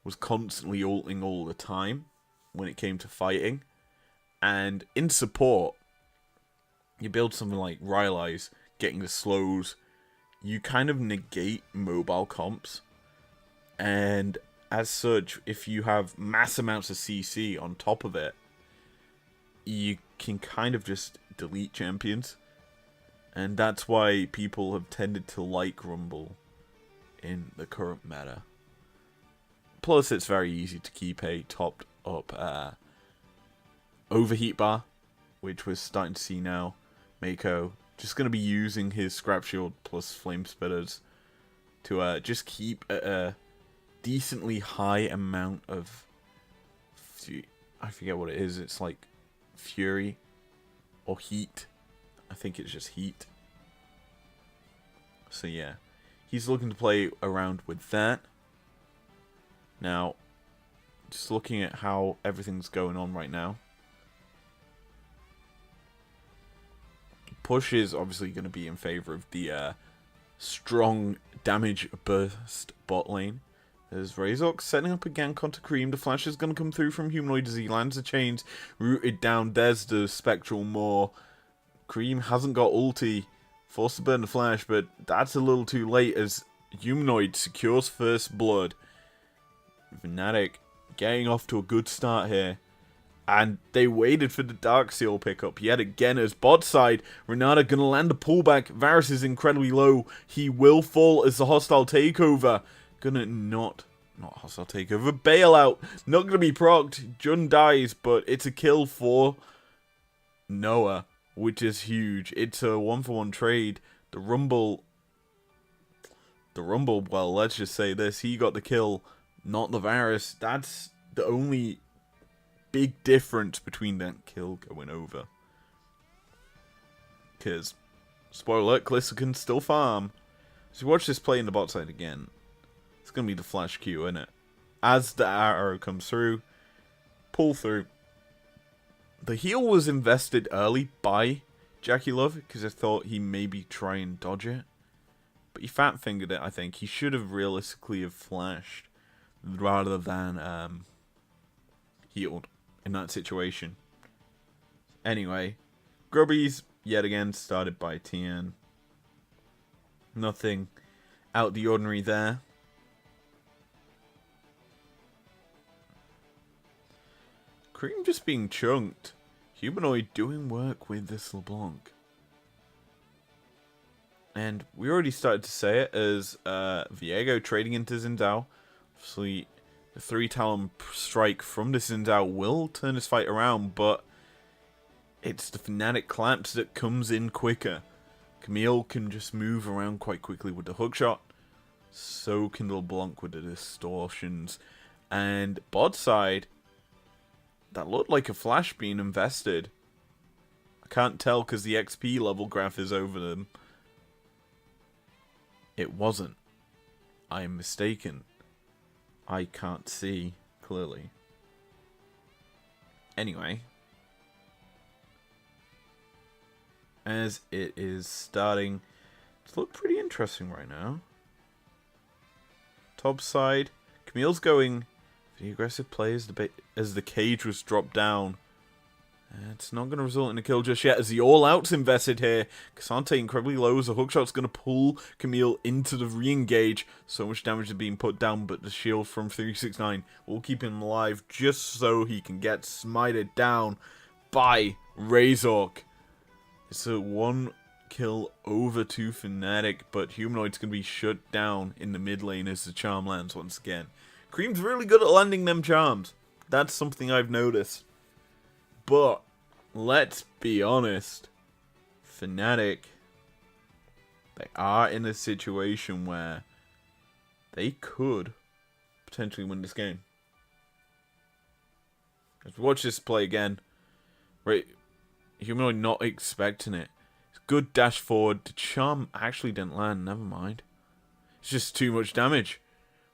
was constantly ulting all the time when it came to fighting. And in support, you build something like Rylai's, getting the slows, you kind of negate mobile comps. And as such, if you have mass amounts of CC on top of it, you can kind of just delete champions. And that's why people have tended to like Rumble in the current meta. Plus, it's very easy to keep a topped up overheat bar, which we're starting to see now. Mako just going to be using his scrap shield plus flame spitters to just keep a decently high amount of... I forget what it is. It's like fury or heat. I think it's just heat. So yeah, he's looking to play around with that. Now, just looking at how everything's going on right now. Push is obviously going to be in favor of the strong damage burst bot lane. There's Razork setting up a gank onto Cream. The flash is going to come through from Humanoid as he lands the chains, rooted down. There's the Spectral Maw. Cream hasn't got ulti. Forced to burn the flash, but that's a little too late as Humanoid secures first blood. FNATIC getting off to a good start here. And they waited for the Dark Seal pickup yet again as bot side. Renata going to land a pullback. Varus is incredibly low. He will fall as the hostile takeover. Gonna not hostile takeover. Bailout. Not going to be procced. Jun dies, but it's a kill for Noah, which is huge. It's a 1-for-1 trade. The Rumble, well, let's just say this. He got the kill, not the Varus. That's the only big difference between that kill going over. Because, spoiler alert, Kalista can still farm. So you watch this play in the bot side again. It's going to be the flash Q, isn't it? As the arrow comes through, pull through. The heal was invested early by Jackie Love because I thought he maybe try and dodge it. But he fat fingered it, I think. He should have realistically have flashed rather than healed in that situation. Anyway, Grubbies yet again started by TN. Nothing out the ordinary there. Cream just being chunked. Humanoid doing work with this LeBlanc. And we already started to say it as Viego trading into Xindao. Obviously, the 3-talon strike from the Xindao will turn this fight around, but it's the FNATIC collapse that comes in quicker. Camille can just move around quite quickly with the hookshot. So can LeBlanc with the distortions. And bot side, that looked like a flash being invested. I can't tell because the XP level graph is over them. It wasn't. I am mistaken. I can't see clearly. Anyway. As it is starting to look pretty interesting right now. Top side. Camille's going for the aggressive play as the cage was dropped down. It's not going to result in a kill just yet as the all-out's invested here. Cassante incredibly low as the hookshot's going to pull Camille into the re-engage. So much damage is being put down, but the shield from 369 will keep him alive just so he can get smited down by Razork. It's a 1 kill over to FNATIC, but Humanoid's going to be shut down in the mid lane as the charm lands once again. Cream's really good at landing them charms. That's something I've noticed. But, let's be honest, FNATIC, they are in a situation where they could potentially win this game. Let's watch this play again. Right, Humanoid not expecting it. It's good dash forward. The charm actually didn't land, never mind. It's just too much damage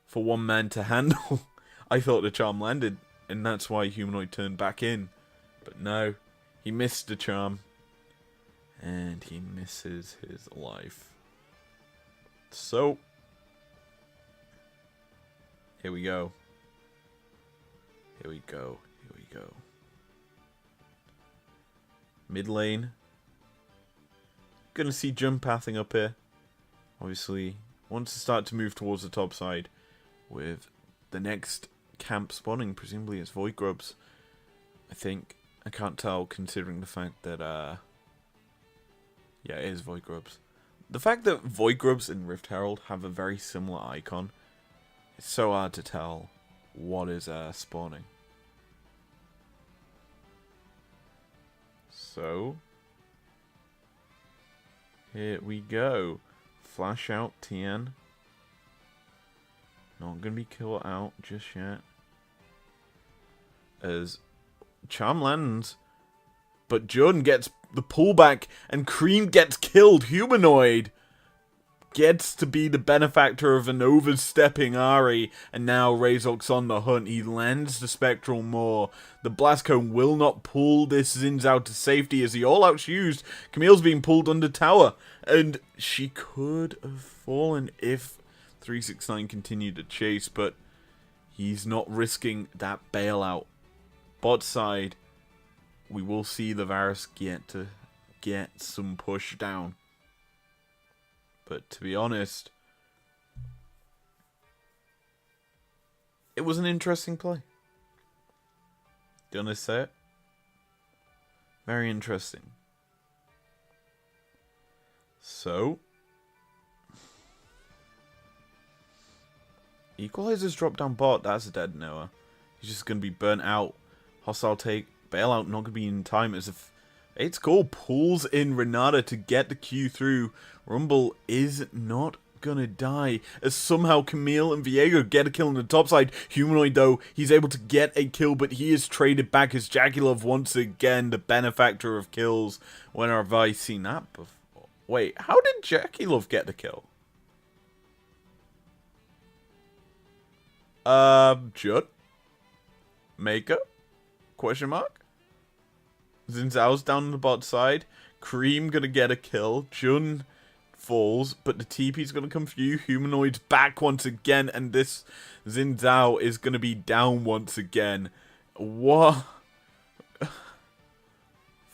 for one man to handle. I thought the charm landed, and that's why Humanoid turned back in. But no, he missed the charm. And he misses his life. So, here we go. Here we go. Here we go. Mid lane. Gonna see jump pathing up here. Obviously, wants to start to move towards the top side with the next camp spawning. Presumably it's Void Grubs. I think. I can't tell considering the fact that, yeah, it is Void Grubs. The fact that Void Grubs and Rift Herald have a very similar icon, it's so hard to tell what is spawning. So, here we go. Flash out TN. Not going to be killed out just yet. As Charm lands. But Jun gets the pullback and Cream gets killed. Humanoid gets to be the benefactor of an overstepping Ari, and now Razor's on the hunt. He lands the Spectral Maw. The Blast Cone will not pull this Xin Zhao to safety as he all-outs used. Camille's being pulled under tower, and she could have fallen if 369 continued to chase, but he's not risking that bailout. Bot side, we will see the Varus get some push down. But to be honest, it was an interesting play. Do you want to say it? Very interesting. So, Equalizer's drop down bot. That's a dead Noah. He's just going to be burnt out. Hostile take. Bailout not going to be in time as if it's cool. Pulls in Renata to get the Q through. Rumble is not gonna die as somehow Camille and Viego get a kill on the top side. Humanoid though, he's able to get a kill, but he is traded back as Jackie once again the benefactor of kills. When have I seen that before? Wait, how did Jackie get the kill? Judd? Maker? Question mark? Xin Zhao's down on the bot side. Cream gonna get a kill. Jun falls, but the TP's gonna come through. Humanoid's back once again, and this Xin Zhao is gonna be down once again. What?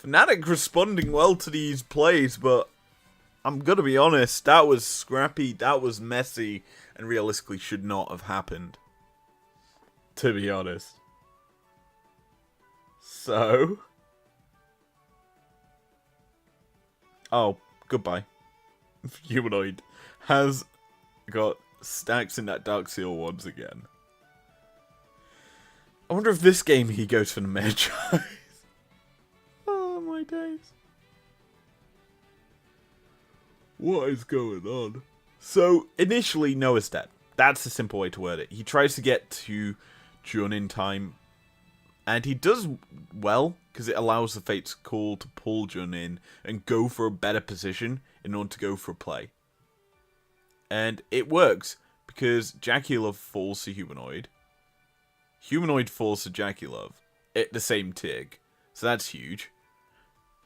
FNATIC responding well to these plays, but I'm gonna be honest, that was scrappy, that was messy, and realistically should not have happened. To be honest. So... oh, goodbye. Humanoid has got stacks in that Dark Seal once again. I wonder if this game he goes for the Magi. Oh my days. What is going on? So, initially, Noah's dead. That's the simple way to word it. He tries to get to Jun in time. And he does well, because it allows the Fate's Call to pull Jun in and go for a better position in order to go for a play. And it works, because Jackie Love falls to Humanoid. Humanoid falls to Jackie Love at the same TIG. So that's huge.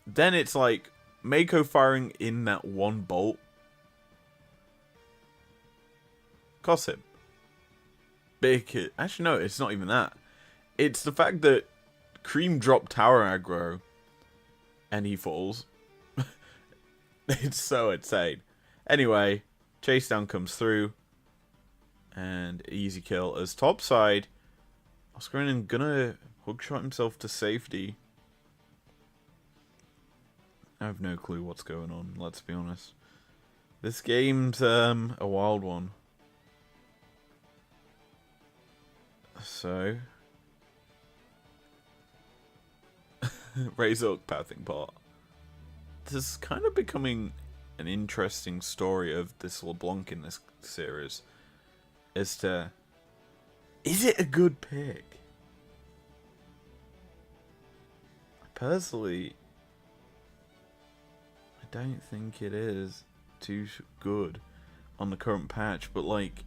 Then it's like Mako firing in that one bolt. Cost him. Big hit. Actually, no, it's not even that. It's the fact that Cream dropped tower aggro and he falls. It's so insane. Anyway, chase down comes through. And easy kill as topside. Oscarin gonna hookshot himself to safety. I have no clue what's going on, let's be honest. This game's a wild one. So... Razor pathing part. This is kind of becoming an interesting story of this LeBlanc in this series. As to, is it a good pick? Personally, I don't think it is too good on the current patch, but like,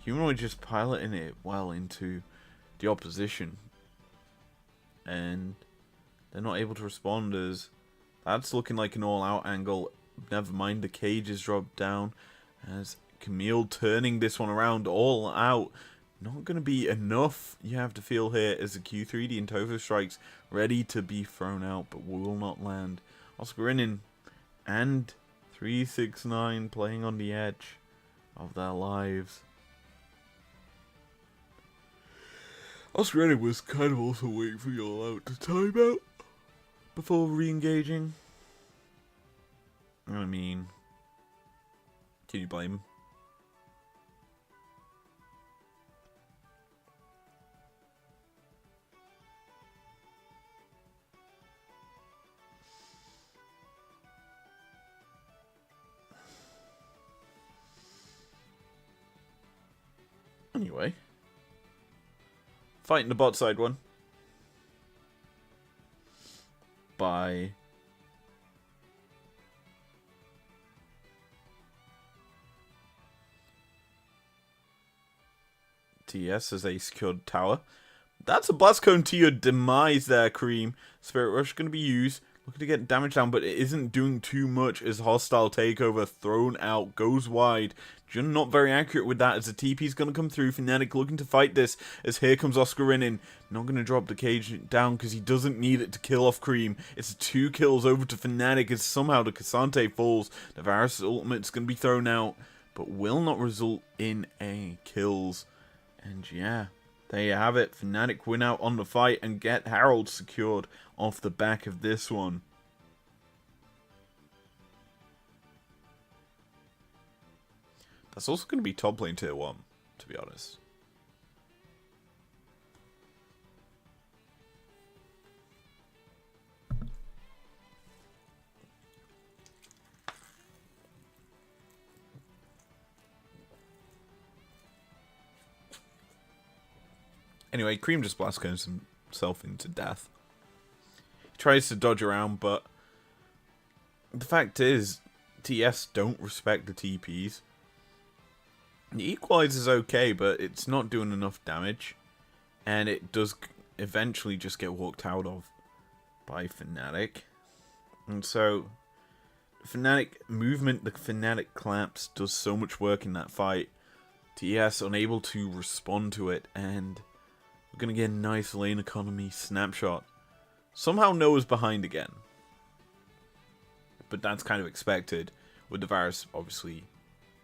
Humanoid just piloting it well into the opposition. And they're not able to respond as that's looking like an all-out angle. Never mind, the cage is dropped down as Camille turning this one around all out. Not going to be enough, you have to feel here, as the Q3D and Tofu strikes ready to be thrown out, but will not land. Oscarinin and 369 playing on the edge of their lives. Oscarinin was kind of also waiting for the all-out to time out before re-engaging. I mean, can you blame him? anyway. Fighting the bot side one. By TES as a secured tower. That's a blast cone to your demise there, Cream. Spirit Rush going to be used. Looking to get damage down, but it isn't doing too much as hostile takeover thrown out, goes wide. Just not very accurate with that as the TP's going to come through. FNATIC looking to fight this as here comes Oscar in. Not going to drop the cage down because he doesn't need it to kill off Cream. It's 2 kills over to FNATIC as somehow the Cassante falls. The Varus ultimate's going to be thrown out, but will not result in a kills. And yeah, there you have it. FNATIC win out on the fight and get Harold secured off the back of this one. That's also going to be top lane tier 1, to be honest. Anyway, Cream just blast cones himself into death. He tries to dodge around, but the fact is, TS don't respect the TPs. The equalize is okay, but it's not doing enough damage. And it does eventually just get walked out of by FNATIC. And so, FNATIC movement, the FNATIC collapse does so much work in that fight. TS unable to respond to it, and we're going to get a nice lane economy snapshot. Somehow Noah's behind again. But that's kind of expected, with the Varus obviously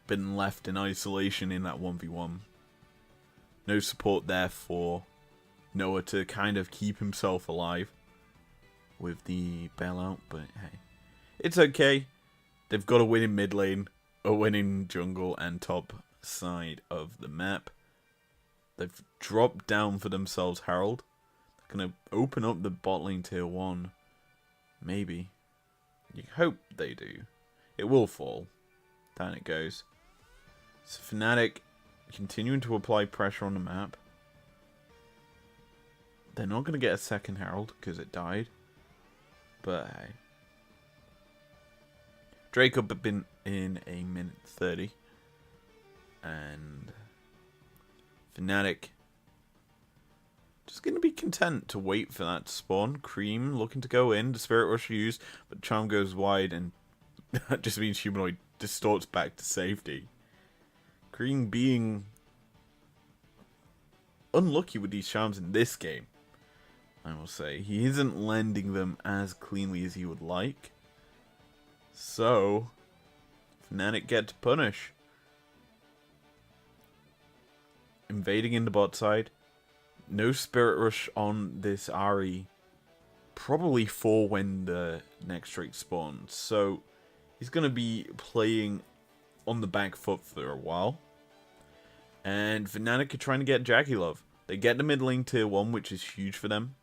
been left in isolation in that 1v1. No support there for Noah to kind of keep himself alive with the bailout, but hey. It's okay. They've got a win in mid lane, a win in jungle and top side of the map. They've dropped down for themselves Harold. They're going to open up the bot lane tier 1. Maybe. You hope they do. It will fall. Down it goes. So FNATIC continuing to apply pressure on the map. They're not going to get a second Harold because it died. But hey. Drake up have been in a minute 30. And FNATIC just going to be content to wait for that spawn. Cream looking to go in. The Spirit Rush used, but Charm goes wide, and that just means Humanoid distorts back to safety. Cream being unlucky with these charms in this game, I will say. He isn't lending them as cleanly as he would like. So, FNATIC get to punish. Invading in the bot side. No Spirit Rush on this Ahri. Probably for when the next Drake spawns. So, he's going to be playing on the back foot for a while. And FNATIC are trying to get Jackie Love. They get the mid lane tier 1, which is huge for them.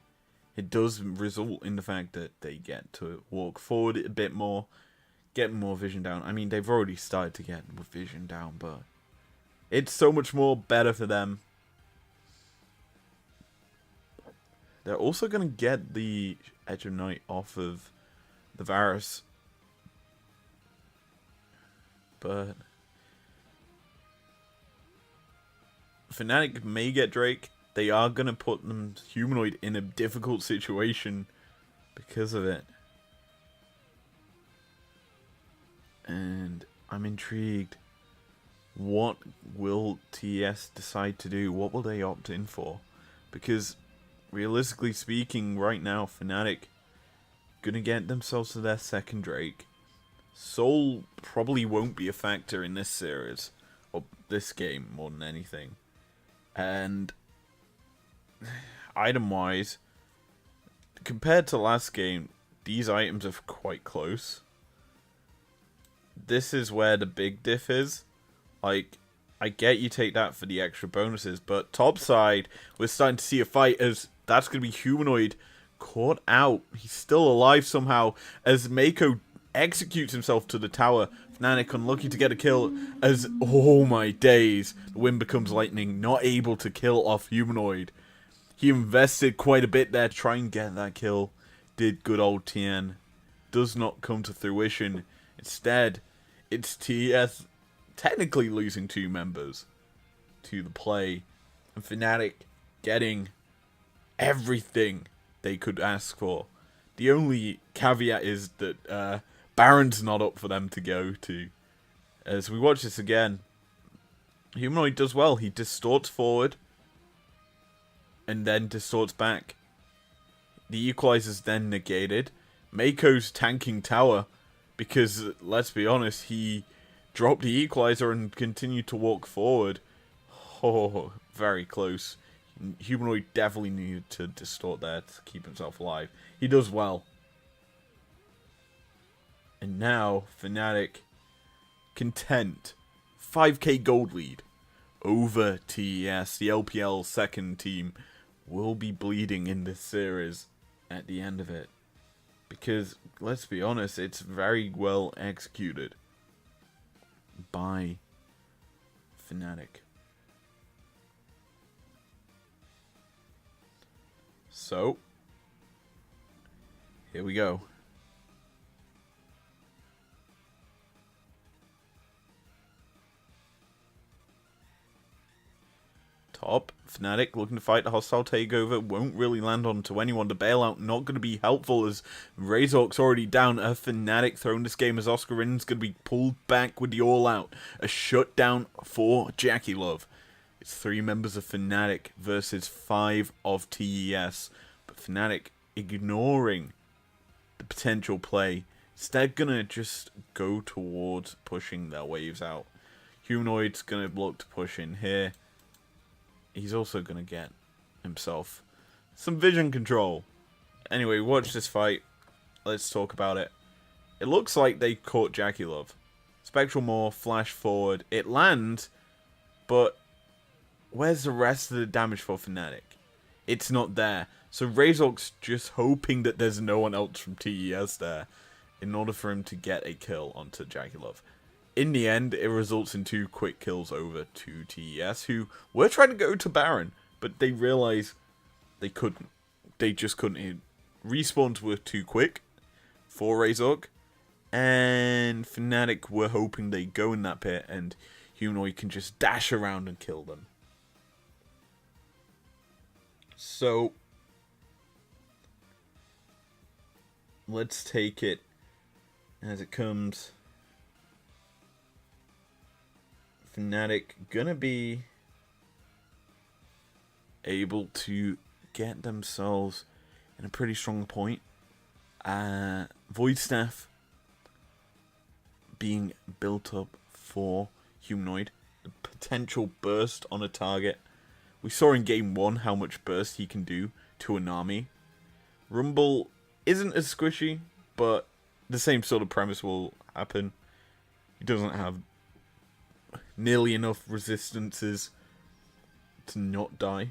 It does result in the fact that they get to walk forward a bit more. Get more vision down. I mean, they've already started to get vision down, but it's so much more better for them. They're also going to get the Edge of Night off of the Varus. But FNATIC may get Drake. They are going to put them Humanoid in a difficult situation because of it. And I'm intrigued. What will TS decide to do? What will they opt in for? Because realistically speaking, right now, FNATIC gonna get themselves to their second Drake. Soul probably won't be a factor in this series, or this game more than anything. And item-wise, compared to last game, these items are quite close. This is where the big diff is. Like, I get you take that for the extra bonuses, but top side, we're starting to see a fight as that's going to be Humanoid caught out. He's still alive somehow as Mako executes himself to the tower. FNATIC unlucky to get a kill as, oh my days, the wind becomes lightning, not able to kill off Humanoid. He invested quite a bit there to try and get that kill. Did good old TN. Does not come to fruition. Instead, it's TES technically losing 2 members to the play. And FNATIC getting everything they could ask for. The only caveat is that Baron's not up for them to go to. As we watch this again, Humanoid does well. He distorts forward and then distorts back. The equalizer's then negated. Mako's tanking tower because, let's be honest, he dropped the equalizer and continued to walk forward. Oh, very close. Humanoid definitely needed to distort there to keep himself alive. He does well. And now, FNATIC, content. 5k gold lead over TES. The LPL second team will be bleeding in this series at the end of it. Because, let's be honest, it's very well executed by FNATIC. So, here we go. Top, FNATIC looking to fight a hostile takeover. Won't really land onto anyone. The bailout not going to be helpful as Razork's already down. A FNATIC throwing this game as Oscar Rin's going to be pulled back with the all-out. A shutdown for Jackie Love. It's 3 members of FNATIC versus 5 of TES. But FNATIC ignoring the potential play. Instead gonna just go towards pushing their waves out. Humanoid's gonna look to push in here. He's also gonna get himself some vision control. Anyway, watch this fight. Let's talk about it. It looks like they caught Jackie Love. Spectral Maw, flash forward. It lands, but where's the rest of the damage for FNATIC? It's not there. So Razork's just hoping that there's no one else from TES there in order for him to get a kill onto Jackie Love. In the end, it results in 2 quick kills over to TES, who were trying to go to Baron, but they realized they couldn't. They just couldn't. Respawns were too quick for Razork, and FNATIC were hoping they'd go in that pit and Humanoid can just dash around and kill them. So, let's take it as it comes. FNATIC gonna be able to get themselves in a pretty strong point. Void Staff being built up for Humanoid. The potential burst on a target. We saw in Game 1 how much burst he can do to an army. Rumble isn't as squishy, but the same sort of premise will happen. He doesn't have nearly enough resistances to not die.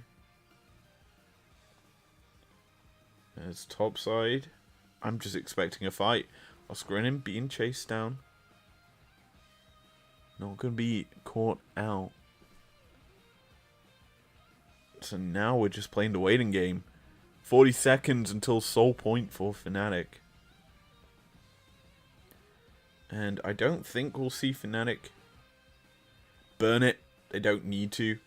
There's topside. I'm just expecting a fight. Oscar and him being chased down. Not going to be caught out. So now we're just playing the waiting game. 40 seconds until soul point for FNATIC. And I don't think we'll see FNATIC burn it. They don't need to.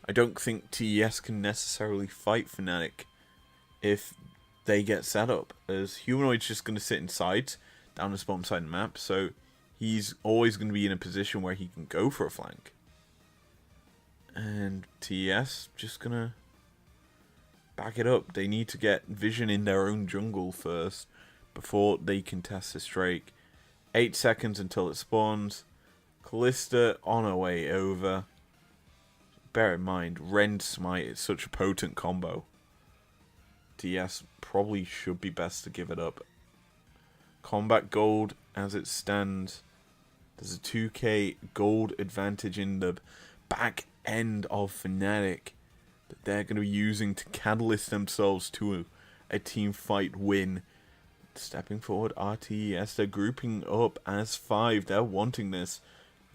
I don't think TES can necessarily fight FNATIC if they get set up, as Humanoid's just going to sit inside, down the bottom side of the map, so he's always going to be in a position where he can go for a flank. And TES just going to back it up. They need to get vision in their own jungle first before they can test this Drake. 8 seconds until it spawns. Callista on her way over. Bear in mind, Rend Smite is such a potent combo. TES probably should be best to give it up. Combat gold as it stands. There's a 2k gold advantage in the back end of FNATIC that they're going to be using to catalyst themselves to a team fight win. Stepping forward, RTS, they're grouping up as 5. They're wanting this.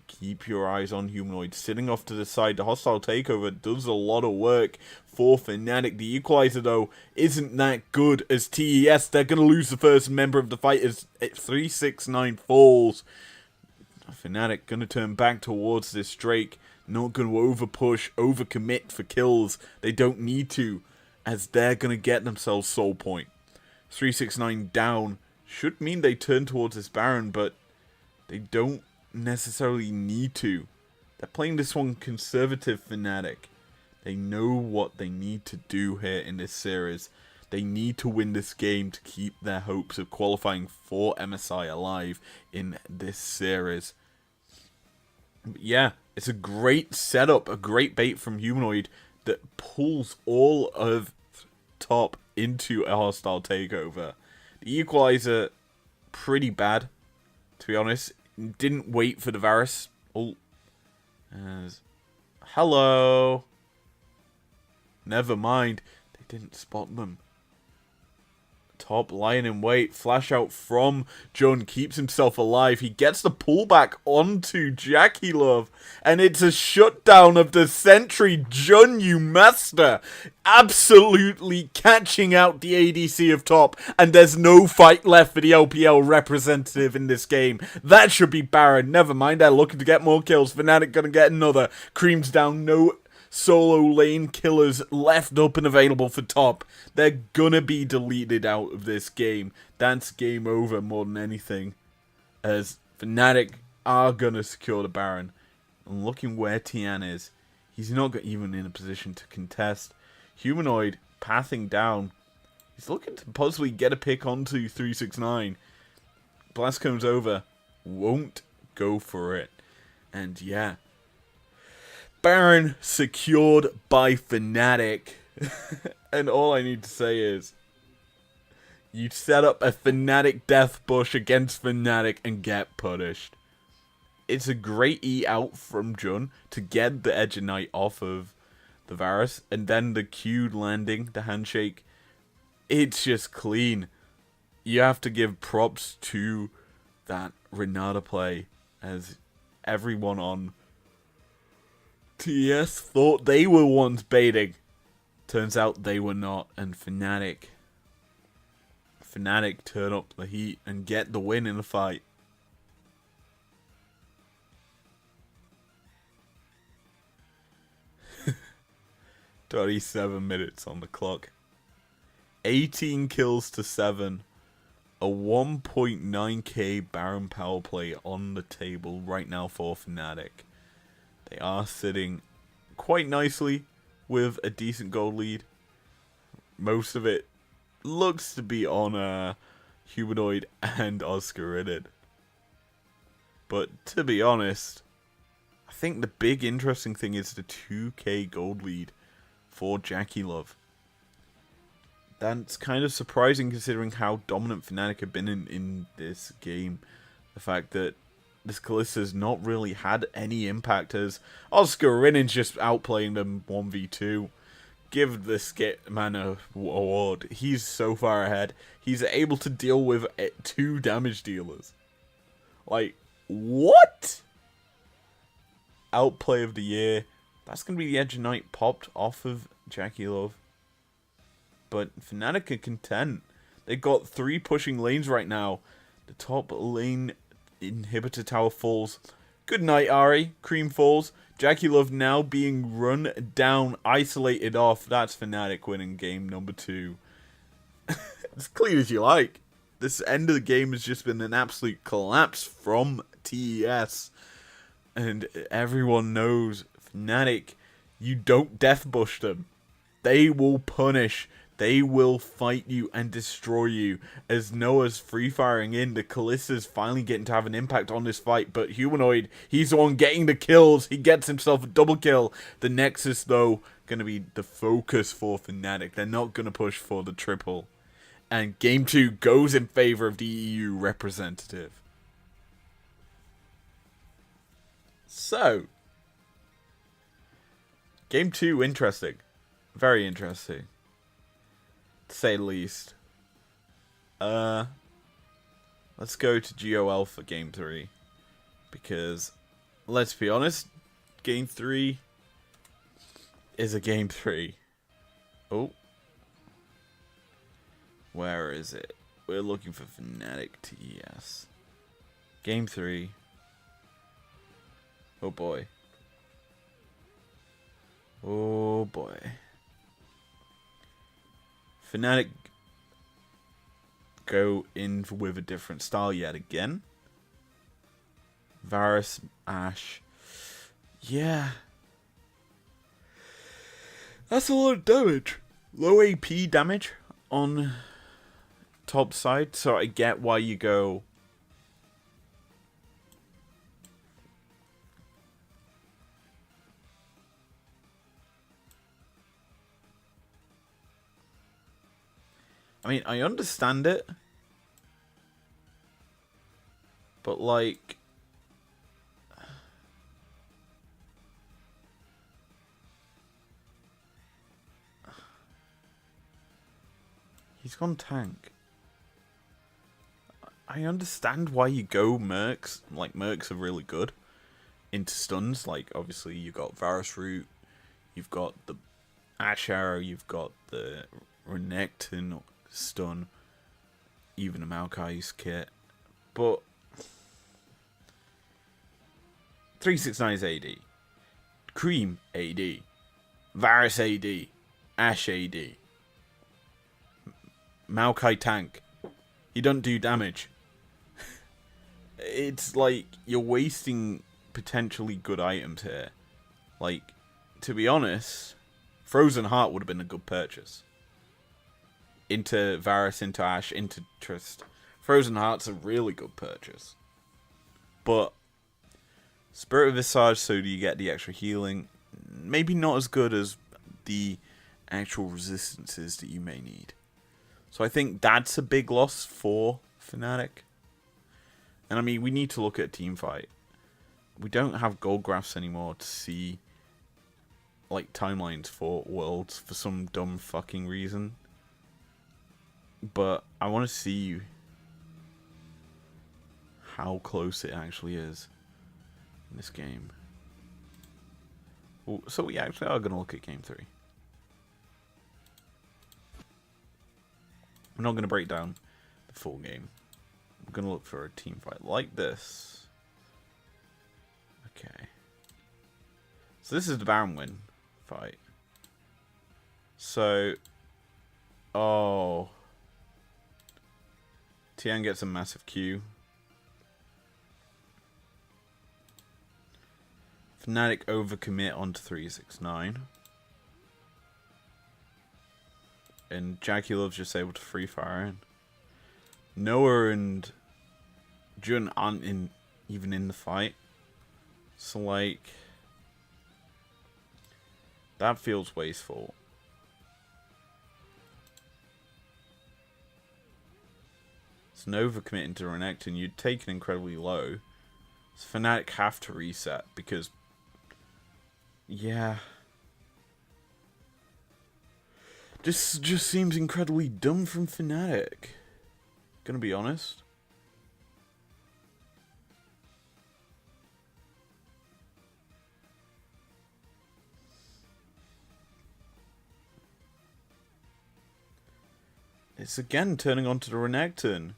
Keep your eyes on Humanoid. Sitting off to the side, the hostile takeover does a lot of work for FNATIC. The equalizer, though, isn't that good as TES. They're going to lose the first member of the fight as 369 falls. FNATIC going to turn back towards this Drake. Not going to over-push, over-commit for kills. They don't need to, as they're going to get themselves soul point. 369 down should mean they turn towards this Baron, but they don't necessarily need to. They're playing this one conservative FNATIC. They know what they need to do here in this series. They need to win this game to keep their hopes of qualifying for MSI alive in this series. But yeah, it's a great setup, a great bait from Humanoid that pulls all of top into a hostile takeover. The equalizer, pretty bad, to be honest. Didn't wait for the Varus. Oh, hello. Never mind. They didn't spot them. Top lying in wait. Flash out from Jun. Keeps himself alive. He gets the pullback onto Jackie Love. And it's a shutdown of the sentry. Jun, you master. Absolutely catching out the ADC of top. And there's no fight left for the LPL representative in this game. That should be Baron. Never mind. They're looking to get more kills. FNATIC gonna get another. Creams down. No solo lane killers left up and available for top. They're gonna be deleted out of this game. That's game over more than anything, as FNATIC are gonna secure the Baron. And looking where Tian is, he's not even in a position to contest. Humanoid pathing down. He's looking to possibly get a pick onto 369. Blast comes over, won't go for it. And yeah, Baron secured by FNATIC. And all I need to say is, you set up a FNATIC death bush against FNATIC and get punished. It's a great E out from Jun to get the Edge of Night off of the Varus. And then the Q landing, the handshake. It's just clean. You have to give props to that Renata play, as everyone on TES thought they were ones baiting. Turns out they were not, and FNATIC turn up the heat and get the win in the fight. "27 minutes on the clock. 18 kills to 7. A 1.9k Baron power play on the table right now for FNATIC. They are sitting quite nicely with a decent gold lead. Most of it looks to be on Humanoid and Oscar. But to be honest, I think the big interesting thing is the 2k gold lead for Jackie Love. That's kind of surprising considering how dominant FNATIC have been in this game. The fact that this Callista's not really had any impact, as Oscar Rinnan's just outplaying them 1v2. Give this man a award. He's so far ahead. He's able to deal with 2 damage dealers. Like, what? Outplay of the year. That's going to be the Edge of Night popped off of Jackie Love. But FNATIC are content. They've got 3 pushing lanes right now. The top lane inhibitor tower falls. Good night, Ari. Cream falls. Jackie Love now being run down, isolated off. That's FNATIC winning game number 2. As clean as you like. This end of the game has just been an absolute collapse from TES. And everyone knows, FNATIC, you don't death bush them. They will punish. They will fight you and destroy you. As Noah's free firing in, the Callista's finally getting to have an impact on this fight. But Humanoid, he's the one getting the kills. He gets himself a double kill. The Nexus, though, going to be the focus for FNATIC. They're not going to push for the triple. And game 2 goes in favor of the EU representative. So, game 2, interesting. Very interesting, to say the least. Let's go to GOL for Game 3. Because, let's be honest, Game 3 is a Game 3. Oh. Where is it? We're looking for FNATIC TES. Game 3. Oh boy. Oh boy. FNATIC go in with a different style yet again. Varus, Ashe. Yeah. That's a lot of damage. Low AP damage on top side, so I get why you go I mean, I understand it, but like, he's gone tank. I understand why you go mercs. Like, mercs are really good into stuns. Like, obviously, you got Varus Root, you've got the Ashe Arrow, you've got the Renekton stun, even a Maokai's kit. But 369 is AD. Cream AD. Varus AD. Ashe AD. Maokai tank. He doesn't do damage. It's like you're wasting potentially good items here. Like, to be honest, Frozen Heart would have been a good purchase. Into Varus, into Ashe, into Trist. Frozen Heart's a really good purchase. But Spirit of Visage, so do you get the extra healing. Maybe not as good as the actual resistances that you may need. So I think that's a big loss for FNATIC. And I mean, we need to look at a team fight. We don't have gold graphs anymore to see like timelines for worlds for some dumb fucking reason. But I want to see how close it actually is in this game. Ooh, so we actually are going to look at Game 3. I'm not going to break down the full game. I'm going to look for a team fight like this. Okay. So this is the Baron win fight. So, oh, Tian gets a massive Q. FNATIC overcommit onto 369. And Jackie Love's just able to free fire in. Noah and Jun aren't even in the fight. So like, that feels wasteful. It's Nova committing to Renekton. You'd taken incredibly low. So FNATIC have to reset because, yeah. This just seems incredibly dumb from FNATIC. Gonna be honest. It's again turning onto the Renekton.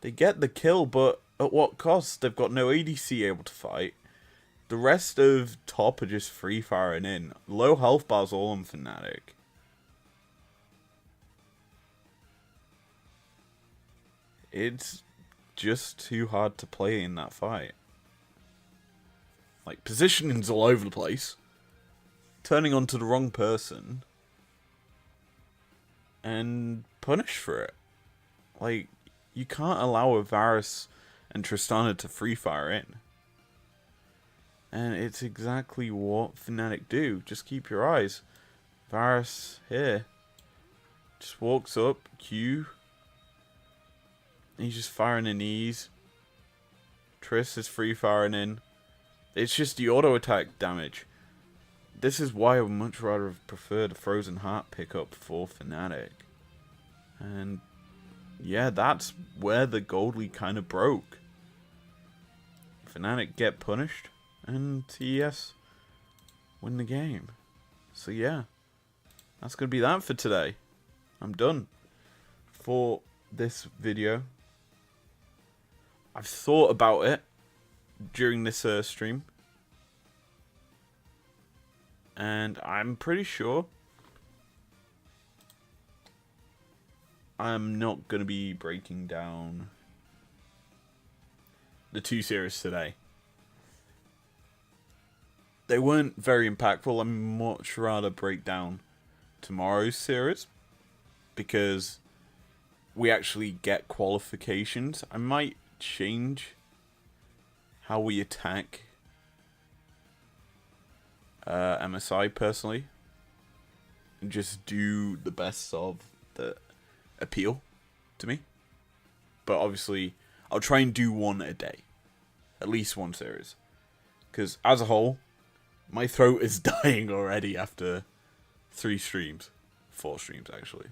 They get the kill, but at what cost? They've got no ADC able to fight. The rest of top are just free firing in. Low health bars all on FNATIC. It's just too hard to play in that fight. Like, positioning's all over the place. Turning onto the wrong person. And punished for it. Like, you can't allow a Varus and Tristana to free fire in. And it's exactly what FNATIC do. Just keep your eyes. Varus here. Just walks up, Q. He's just firing in ease. Triss is free firing in. It's just the auto attack damage. This is why I would much rather have preferred a Frozen Heart pickup for FNATIC. And yeah, that's where the Gold League kind of broke. FNATIC get punished, and TES win the game. So yeah, that's going to be that for today. I'm done for this video. I've thought about it during this stream, and I'm pretty sure I'm not going to be breaking down the 2 series today. They weren't very impactful. I'd much rather break down tomorrow's series, because we actually get qualifications. I might change how we attack MSI personally, and just do the best of the appeal to me. But obviously, I'll try and do one a day, at least one series, because as a whole, my throat is dying already after 3 streams, 4 streams actually.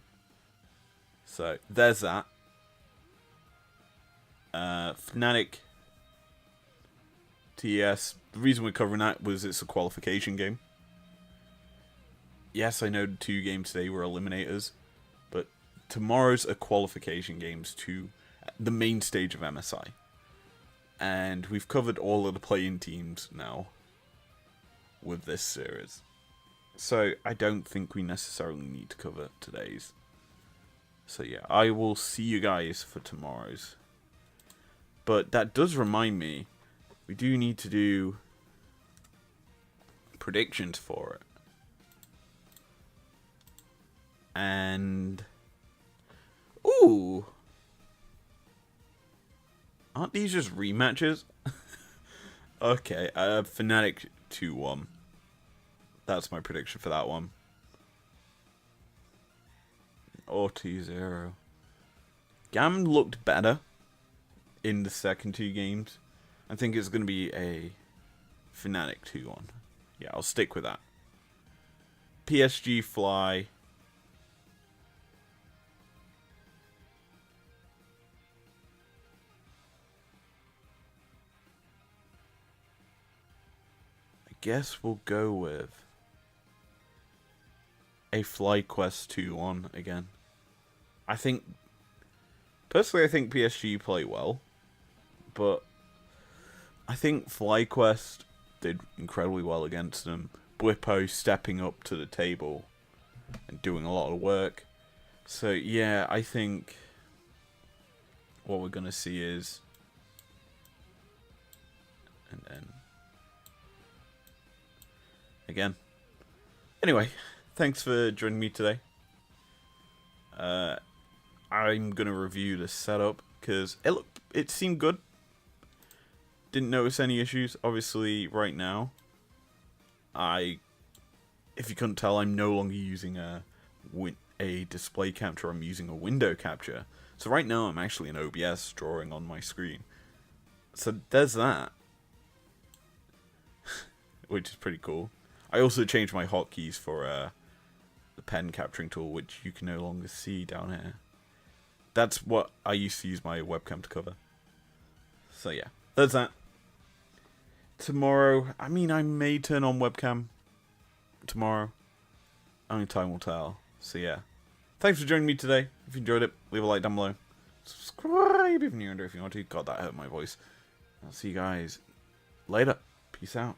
So there's that. FNATIC TES. The reason we're covering that was it's a qualification game. Yes, I know the 2 games today were eliminators, but tomorrow's a qualification games to the main stage of MSI. And we've covered all of the playing teams now with this series. So I don't think we necessarily need to cover today's. So yeah, I will see you guys for tomorrow's. But that does remind me, we do need to do predictions for it. And ooh, aren't these just rematches? Okay, FNATIC 2-1. That's my prediction for that one. Or 2-0. Gam looked better in the second 2 games. I think it's going to be a FNATIC 2-1. Yeah, I'll stick with that. PSG Fly. I guess we'll go with a FlyQuest 2-1 again. Personally, I think PSG play well, but I think FlyQuest did incredibly well against them. Blippo stepping up to the table and doing a lot of work. So yeah, I think what we're going to see is, and then again. Anyway, thanks for joining me today. I'm going to review the setup because it seemed good. Didn't notice any issues. Obviously, right now, if you couldn't tell, I'm no longer using a display capture. I'm using a window capture. So right now, I'm actually in OBS drawing on my screen. So there's that, which is pretty cool. I also changed my hotkeys for the pen capturing tool, which you can no longer see down here. That's what I used to use my webcam to cover. So yeah, there's that. Tomorrow, I may turn on webcam tomorrow. Only time will tell. So yeah. Thanks for joining me today. If you enjoyed it, leave a like down below. Subscribe if you're new if you want to. God, that hurt my voice. I'll see you guys later. Peace out.